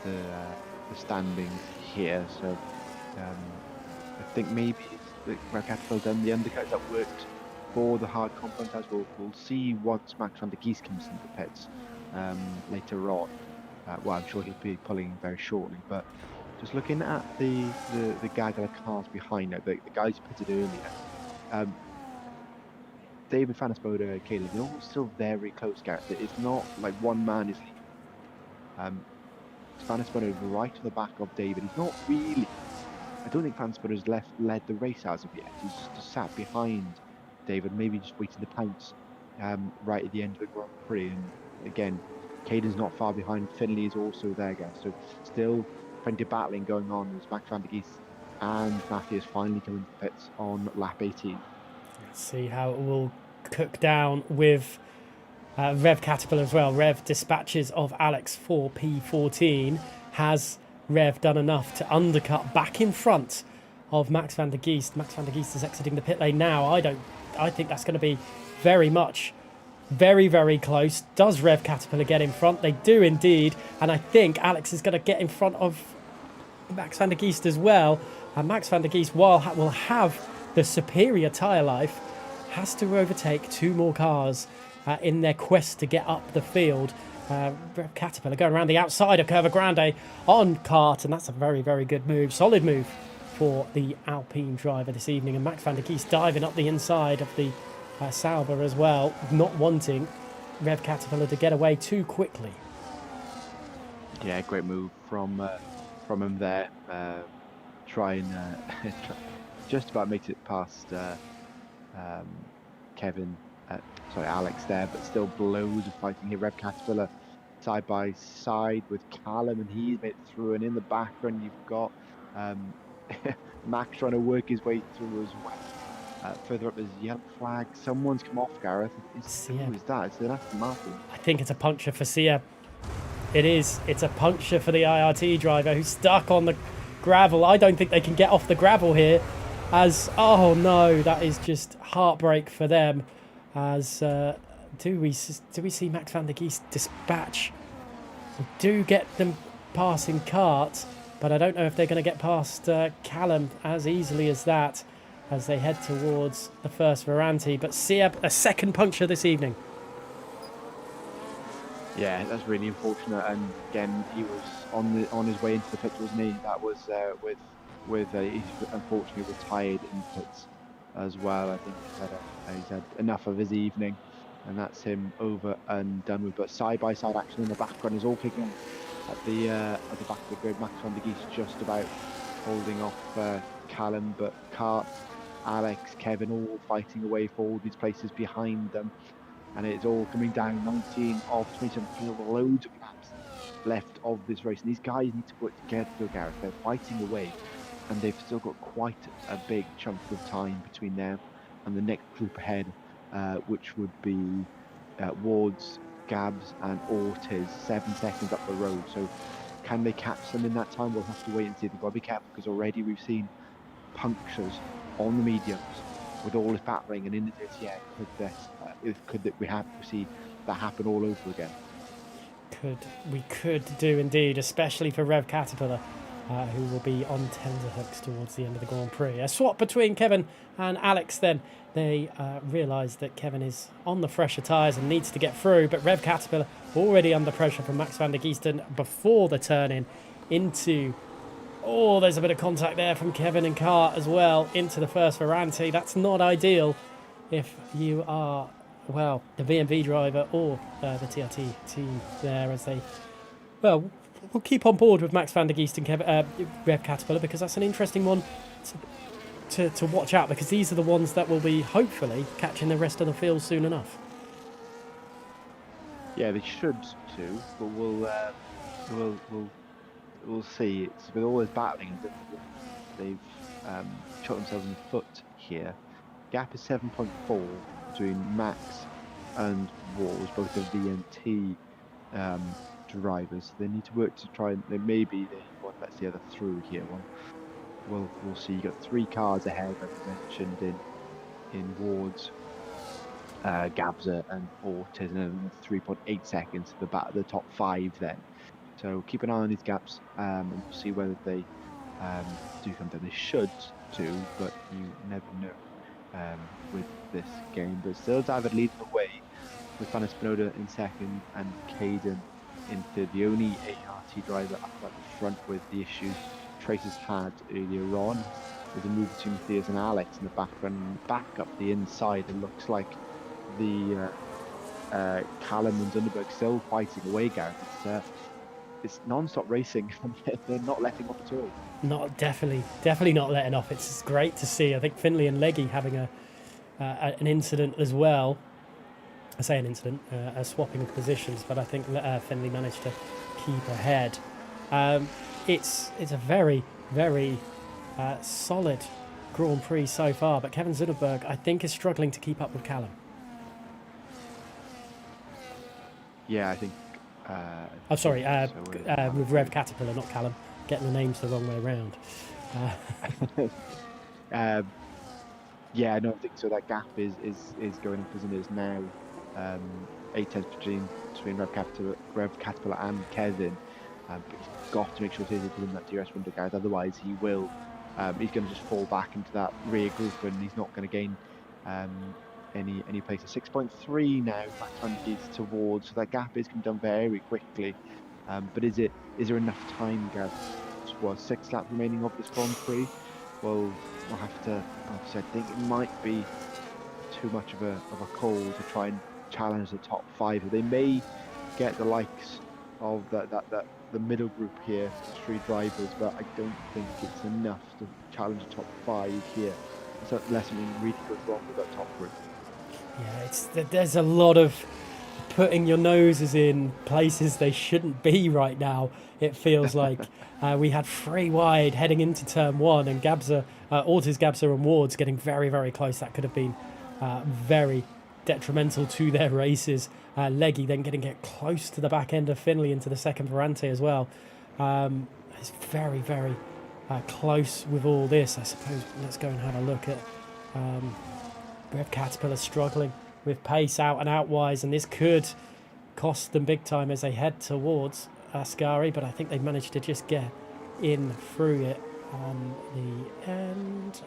the standings here. So I think maybe Rev Caterpillar done the undercut that worked for the hard compound tires. We'll see once Max van der Geest comes into the pits later on. Well, I'm sure he'll be pulling very shortly, but just looking at the gaggle of cars behind now, the guys who pitted earlier, David Van Spoda, Caleb, they're all still very close, Gareth. It's not like one man is leading. Van Spoda right to the back of David. He's not really. I don't think Van Spoda's led the race as of yet. He's just sat behind David, maybe just waiting to pounce right at the end of the Grand Prix. And again, Caden's not far behind. Finley is also there, guys. So still plenty of battling going on as Max van der Geest and Matthews finally come into the pits on lap 18. Let's see how it will cook down with Rev Caterpillar as well. Rev dispatches of Alex for P14. Has Rev done enough to undercut back in front of Max van der Geest? Max van der Geest is exiting the pit lane now. I think that's going to be very much very, very close. Does Rev Caterpillar get in front? They do indeed. And I think Alex is going to get in front of Max van der Geest as well. And Max van der Geest, while will have the superior tyre life, has to overtake two more cars in their quest to get up the field. Rev Caterpillar going around the outside of Curva Grande on kart, and that's a very, very good move. Solid move for the Alpine driver this evening. And Max van der Geest diving up the inside of the Sauber as well, not wanting Rev Caterpillar to get away too quickly. Yeah, great move from him there. Trying just about makes it past Alex there, but still blows of fighting here. Rev Caterpillar side by side with Callum, and he's made it through. And in the background, you've got Max trying to work his way through as well. Further up, there's a yellow flag. Someone's come off, Gareth. Who is that? It's Aston Martin. I think it's a puncture for Sia. It is. It's a puncture for the IRT driver who's stuck on the gravel. I don't think they can get off the gravel here. Oh no, that is just heartbreak for them. Do we see Max van der Geest dispatch? We do get them passing kart, but I don't know if they're going to get past Callum as easily as that as they head towards the first Veranti. But Sieb, a second puncture this evening. Yeah, that's really unfortunate. And again, he was on his way into the pits, wasn't he? That was he's unfortunately retired in the pits as well. I think he's had enough of his evening, and that's him over and done with. But side by side action in the background is all kicking on at the back of the grid. Max van der Geest just about holding off Callum, but Kart, Alex, Kevin all fighting away for all these places behind them, and it's all coming down. 19 of 27, loads of laps left of this race, and these guys need to work together, Gareth. They're fighting away, and they've still got quite a big chunk of time between them and the next group ahead, which would be Wards, Gabs and Ortiz, 7 seconds up the road. So can they catch them in that time? We'll have to wait and see. They've got to be careful, because already we've seen punctures on the mediums with all this battling, and in the DTM, we have to see that happen all over again. We could do indeed, especially for Rev Caterpillar, who will be on tenterhooks towards the end of the Grand Prix. A swap between Kevin and Alex then. They realise that Kevin is on the fresher tyres and needs to get through, but Rev Caterpillar already under pressure from Max van der Geesten before the turn-in into... Oh, there's a bit of contact there from Kevin and Kart as well into the first Veranti. That's not ideal if you are, well, the VMV driver or the TRT team there, as they... Well, we'll keep on board with Max van der Geest and Rev Caterpillar, because that's an interesting one to watch out, because these are the ones that will be hopefully catching the rest of the field soon enough. Yeah, they should do, but we'll we'll we'll see. It's with all this battling, I don't know whether they've shot themselves in the foot here. Gap is 7.4 between Max and Wars, both the VNT drivers. So they need to work to try and maybe they want let's the other through here. We'll see. You got 3 cars ahead, like we mentioned in Ward's, Gabza and Ortiz, and another 3.8 seconds to the top 5 then. So keep an eye on these gaps, and we'll see whether they do come down. They should do, but you never know with this game. But still, David leading the way with Fanny Spinoda in second and Caden in third. The only ART driver up at the front with the issues Trace had earlier on. There's a move between Matthias and Alex in the background, and back up the inside. It looks like the Callum and Dunderberg still fighting away, Gareth. It's non-stop racing, and they're not letting off at all. Not definitely not letting off. It's great to see. I think Finley and Leggy having an incident as well. I say an incident, a swapping of positions, but I think Finley managed to keep ahead. It's a very solid Grand Prix so far, but Kevin Zuderberg I think is struggling to keep up with Callum. Yeah, I think. I'm sorry, so, with Rev Caterpillar, not Callum. Getting the names the wrong way around. Yeah, no, I think so. That gap is going up, isn't it? It's now 8 tenths between Rev Caterpillar and Kevin. But he's got to make sure he's within that DRS window, guys. Otherwise, he's going to just fall back into that rear group, and he's not going to gain any places. 6.3 now, back 20 towards. So that gap is coming down very quickly. But is there enough time, Gav? 6 laps remaining of this Grand Prix? Well, we'll have to. Obviously, I think it might be too much of a call to try and challenge the top 5. They may get the likes of the middle group here, 3 drivers, but I don't think it's enough to challenge the top 5 here. So unless something really goes wrong with that top group. Yeah, there's a lot of putting your noses in places they shouldn't be right now. It feels like we had 3 wide heading into turn 1, and Ortiz, Gabza and Ward's getting very close. That could have been very detrimental to their races. Leggy then get close to the back end of Finley into the second Ferrante as well. It's very close with all this. I suppose let's go and have a look at Rev Caterpillar struggling with pace out and outwise, and this could cost them big time as they head towards Ascari, but I think they've managed to just get in through it on the end.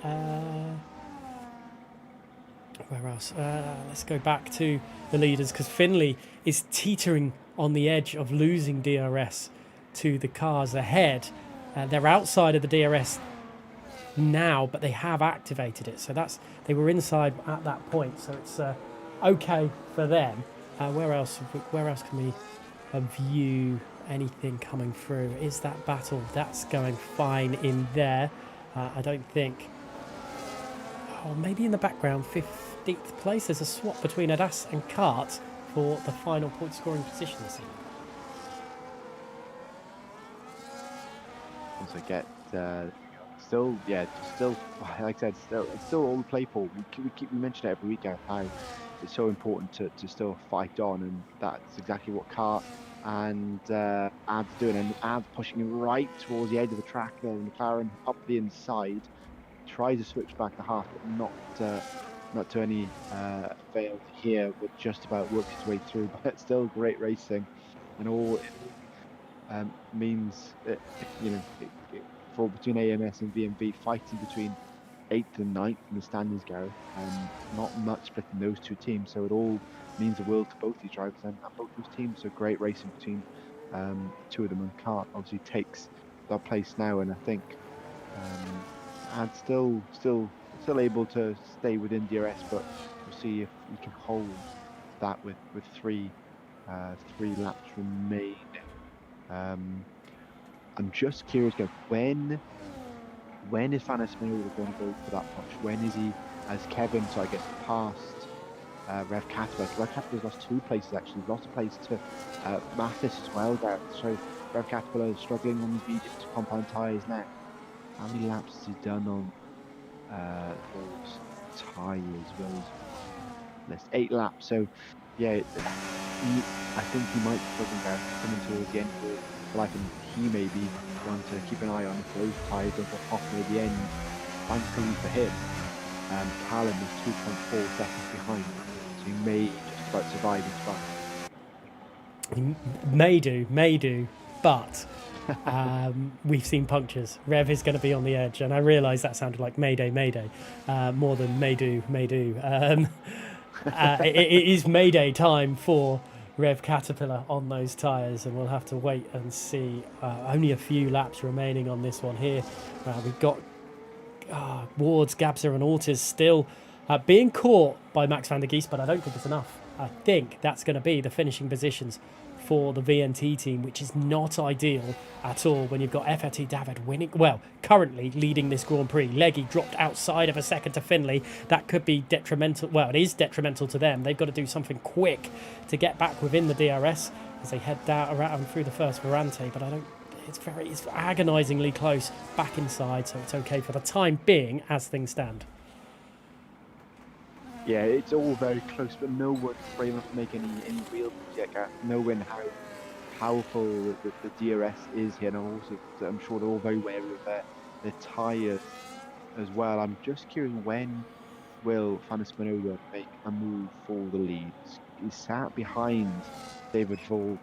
Where else? Let's go back to the leaders, because Finley is teetering on the edge of losing DRS to the cars ahead. They're outside of the DRS now, but they have activated it, so they were inside at that point, so it's okay for them. Where else can we view anything coming through? Is that battle? That's going fine in there. I don't think. Oh, maybe in the background, 15th place. There's a swap between Adas and Kart for the final point scoring position this evening. Also get still, like I said, it's still all the play for. We mention it every week how it's so important to still fight on, and that's exactly what Kart and Ad's doing. And Ad's pushing right towards the edge of the track there. McLaren up the inside, tries to switch back the half, but not to any avail here. But just about works his way through. But still great racing, and all means that, for between AMS and VMB, fighting between 8th and 9th in the standings, Gareth. Not much splitting those 2 teams, so it all means the world to both these drivers and both those teams. So great racing between 2 of them, and Kart obviously takes that place now, and I think and still able to stay within DRS, but we'll see if we can hold that with 3 laps remaining. I'm just curious, when is Fanny Spinoda going to go for that push? When is he, as Kevin, so I guess past Rev Caterpillar. Rev Caterpillar's lost 2 places actually. He's lost a place to Mathis as well, Gareth. So Rev Caterpillar is struggling on these medium to compound tyres now. How many laps has he done on those tyres? List 8 laps. So yeah, I think he might be struggling there coming towards the end of the life, and he may be one to keep an eye on if those tyres don't go off near the end. Thankfully for him, Callum is 2.4 seconds behind, so he may just about survive his fight. May do, but we've seen punctures. Rev is going to be on the edge, and I realise that sounded like Mayday, more than may do. It is Mayday time for Rev Caterpillar on those tyres, and we'll have to wait and see. Only a few laps remaining on this one here. We've got Wards, Gabza and Ortiz still being caught by Max van der Geest, but I don't think it's enough. I think that's going to be the finishing positions for the VNT team, which is not ideal at all when you've got FRT David winning, well, currently leading this Grand Prix. Leggy dropped outside of a second to Finley. That could be detrimental. Well, it is detrimental to them. They've got to do something quick to get back within the DRS as they head down around through the first Verante, but it's agonisingly close back inside, so it's okay for the time being as things stand. Yeah, it's all very close, but no one's brave enough to make any real moves yet, knowing how powerful the DRS is here, and also I'm sure they're all very wary of their tyres as well. I'm just curious, when will Fanny Spinoza make a move for the lead? He's sat behind David for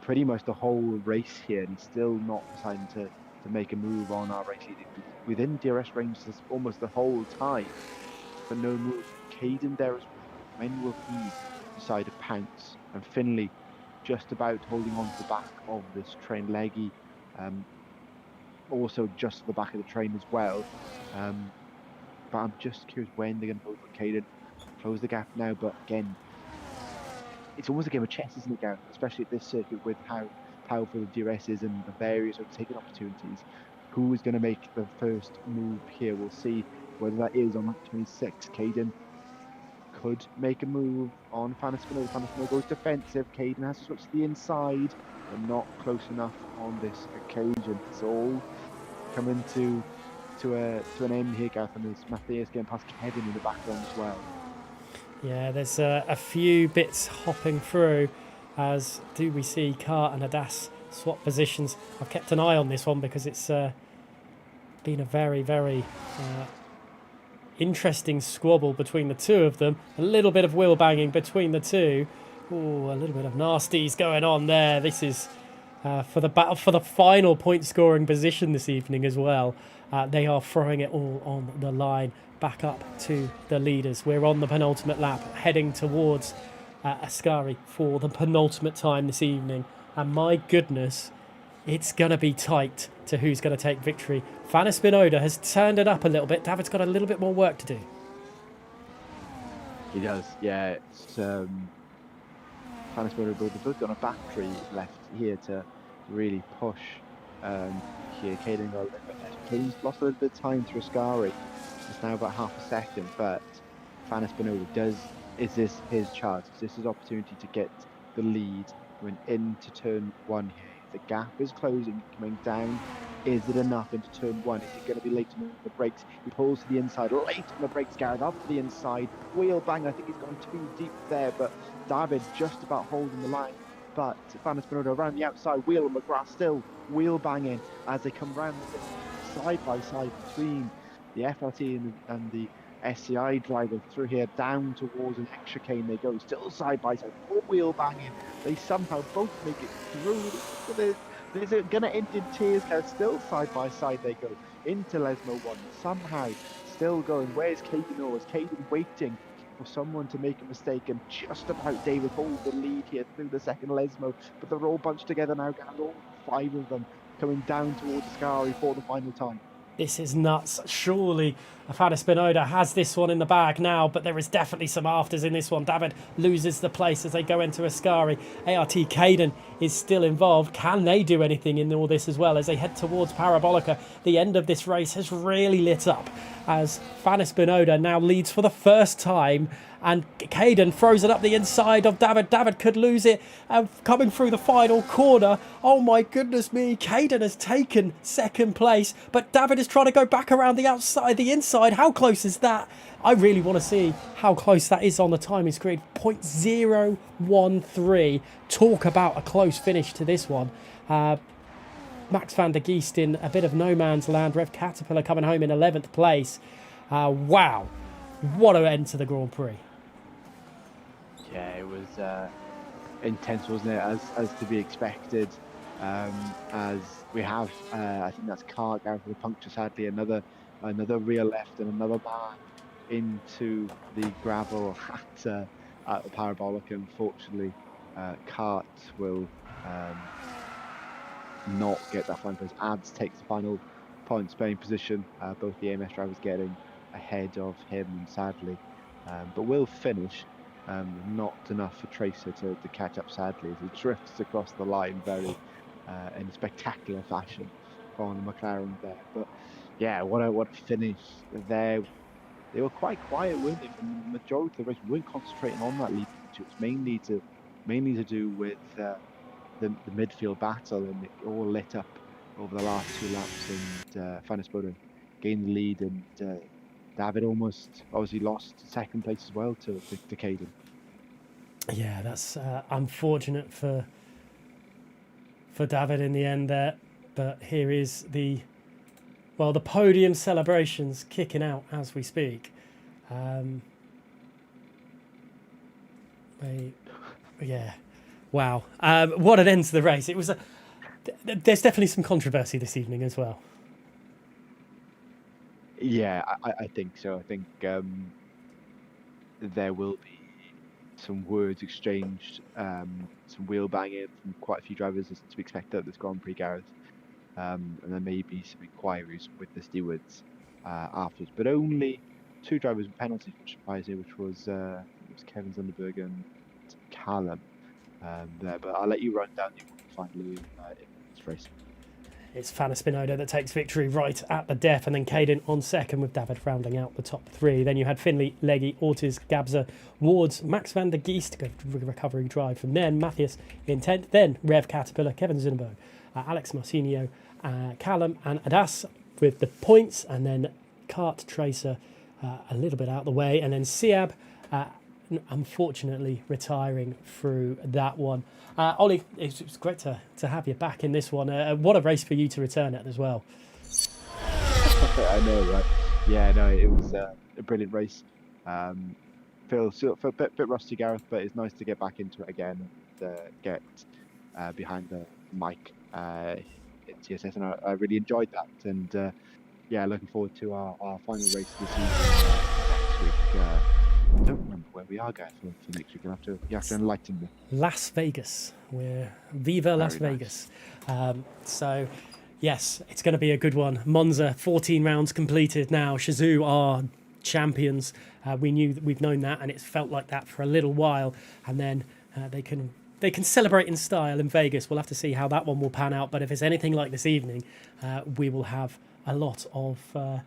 pretty much the whole race here, and he's still not deciding to make a move on our race lead. Within DRS range almost the whole time, but no move. Caden there as well. When will he decide to pounce? And Finley just about holding on to the back of this train. Leggy also just at the back of the train as well. But I'm just curious when they're going to go for Caden. Close the gap now, but again, it's almost a game of chess, isn't it, Gareth? Especially at this circuit with how powerful the DRS is and the various overtaking opportunities. Who is going to make the first move here? We'll see whether that is on lap 26. Caden could make a move on Fanny Spinoza. Fanny Spinoza goes defensive. Caden has to switch to the inside, but not close enough on this occasion. It's all coming to an end here, Gareth, and there's Matthias getting past Kevin in the background as well. Yeah, there's a few bits hopping through, as do we see Kart and Hadas swap positions. I've kept an eye on this one because it's been a very, very interesting squabble between the two of them. A little bit of wheel banging between the two. Oh, a little bit of nasties going on there. This is for the battle for the final point scoring position this evening as well. They are throwing it all on the line back up to the leaders. We're on the penultimate lap, heading towards Ascari for the penultimate time this evening. And my goodness, it's going to be tight to who's going to take victory. Fanny Spinoza has turned it up a little bit. David's got a little bit more work to do. He does, yeah. It's Fanny Spinoza, they've both got a battery left here to really push here. Caden's lost a little bit of time through Ascari. It's now about half a second, but Fanny Spinoza is this his chance? Is this his opportunity to get the lead going into turn 1 here? The gap is closing, coming down. Is it enough into turn 1? Is he going to be late on the brakes? He pulls to the inside, late on the brakes, Gareth, up to the inside. Wheel bang, I think he's gone too deep there, but David just about holding the line. But Fanny Spinoza around the outside, Wheel and McGrath still wheel banging as they come round side by side between the FRT and the SCI driver through here down towards an extra chicane. They go still side by side, full wheel banging. They somehow both make it through. They're going to end in tears. Still side by side they go into Lesmo 1. Somehow still going. Where's Caden? Is Caden waiting for someone to make a mistake? And just about David holds the lead here through the second Lesmo. But they're all bunched together now, guys. All 5 of them coming down towards Ascari for the final time. This is nuts. Surely Fanny Spinoza has this one in the bag now, but there is definitely some afters in this one. David loses the place as they go into Ascari. ART Caden is still involved. Can they do anything in all this as well as they head towards Parabolica? The end of this race has really lit up as Fanis Binoda now leads for the first time, and Caden throws it up the inside of David. David could lose it, and coming through the final corner, oh my goodness me, Caden has taken second place, but David is trying to go back around the outside, the inside. How close is that? I really want to see how close that is on the timing screen. 0.013. Talk about a close finish to this one. Max van der Geest in a bit of no man's land. Rev Caterpillar coming home in 11th place. Wow. What an end to the Grand Prix. Yeah, it was intense, wasn't it? As to be expected. As we have, I think that's Carr going for the puncture. Sadly, another rear left and another man into the gravel at the parabolic. Unfortunately, Cart will not get that final place. Ads takes the final point Spain position. Both the AMS drivers getting ahead of him, and sadly, but will finish. Not enough for Tracer to catch up, sadly, as he drifts across the line very in a spectacular fashion on the McLaren there. But yeah, what a finish there. They were quite quiet, weren't they? For the majority of the race, we weren't concentrating on that lead. It was mainly to do with the midfield battle, and it all lit up over the last 2 laps. And Fanis Binoda gained the lead, and David almost obviously lost second place as well to Caden. Yeah, that's unfortunate for David in the end there. But here is the podium celebrations kicking out as we speak. Yeah, wow. What an end to the race. It was there's definitely some controversy this evening as well. Yeah, I think so. I think there will be some words exchanged, some wheel banging from quite a few drivers as to be expected at this Grand Prix, Gareth. And there may be some inquiries with the stewards afterwards, but only 2 drivers with penalties, which was Kevin Zunderberg and Callum there. But I'll let you run down the finally in this race. It's Fanis Binoda that takes victory right at the death, and then Caden on second with David rounding out the top 3. Then you had Finley, Leggy, Ortiz, Gabza, Wards, Max van der Geest to go for recovery drive from then, Matthias in 10th, then Rev Caterpillar, Kevin Zunberg, Alex Marcinio, Callum and Adas with the points, and then Cart Tracer a little bit out of the way, and then Siab unfortunately retiring through that one. Ollie, it was great to have you back in this one. What a race for you to return at as well. I know, right? Yeah, no, it was a brilliant race. Feel a bit rusty, Gareth, but it's nice to get back into it again and get behind the mic in CSS, and I really enjoyed that. And yeah, looking forward to our final race this season next week. I don't remember where we are, guys, for next week. You have to enlighten me. Las Vegas. We're Viva Las Vegas. So, yes, it's going to be a good one. Monza, 14 rounds completed now. Shazoo are champions. We've known that, and it's felt like that for a little while. And then they can celebrate in style in Vegas. We'll have to see how that one will pan out. But if it's anything like this evening, we will have a lot of fun,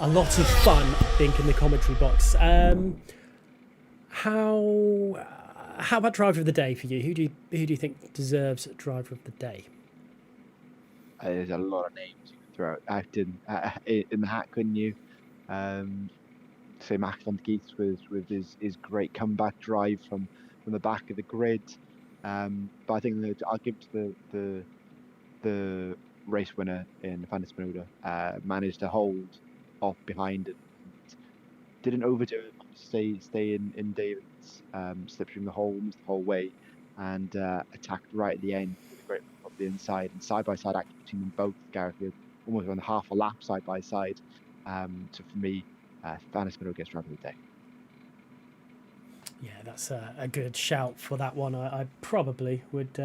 I think, in the commentary box. How about driver of the day for you? Who do you think deserves driver of the day? There's a lot of names you can throw out in the hat, couldn't you? Say Max van der Geest with his great comeback drive from the back of the grid. But I think that I'll give to the race winner in Fanis Binoda. Managed to hold off behind and didn't overdo it. Stay in David's slipstream the whole way, and attacked right at the end with a great up the inside and side by side action between them both. Gareth, almost on half a lap side by side. So for me, Fanis Binoda gets driver of the day. Yeah, that's a good shout for that one. I probably would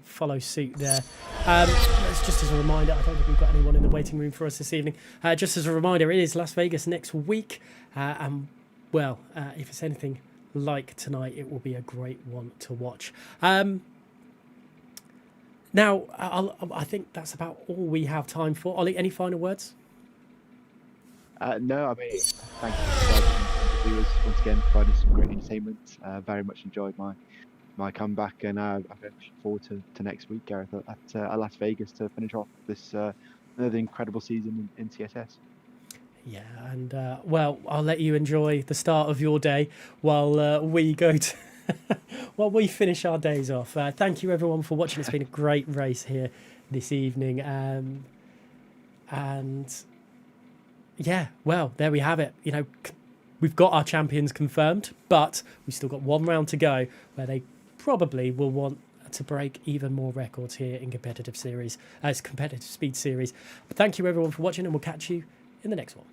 follow suit there. Just as a reminder, I don't think we've got anyone in the waiting room for us this evening. Just as a reminder, it is Las Vegas next week. And, well, if it's anything like tonight, it will be a great one to watch. Now, I think that's about all we have time for. Ollie, any final words? No, I mean, thank you to guys and the viewers once again for providing some great entertainment. Very much enjoyed my comeback, and I'm very much looking forward to next week, Gareth, at Las Vegas to finish off this another incredible season in CSS. Yeah, and well, I'll let you enjoy the start of your day while we go to while we finish our days off. Thank you everyone for watching. It's been a great race here this evening, and yeah, well, there we have it. You know, we've got our champions confirmed, but we've still got one round to go where they probably will want to break even more records here in competitive speed series. But thank you everyone for watching, and we'll catch you in the next one.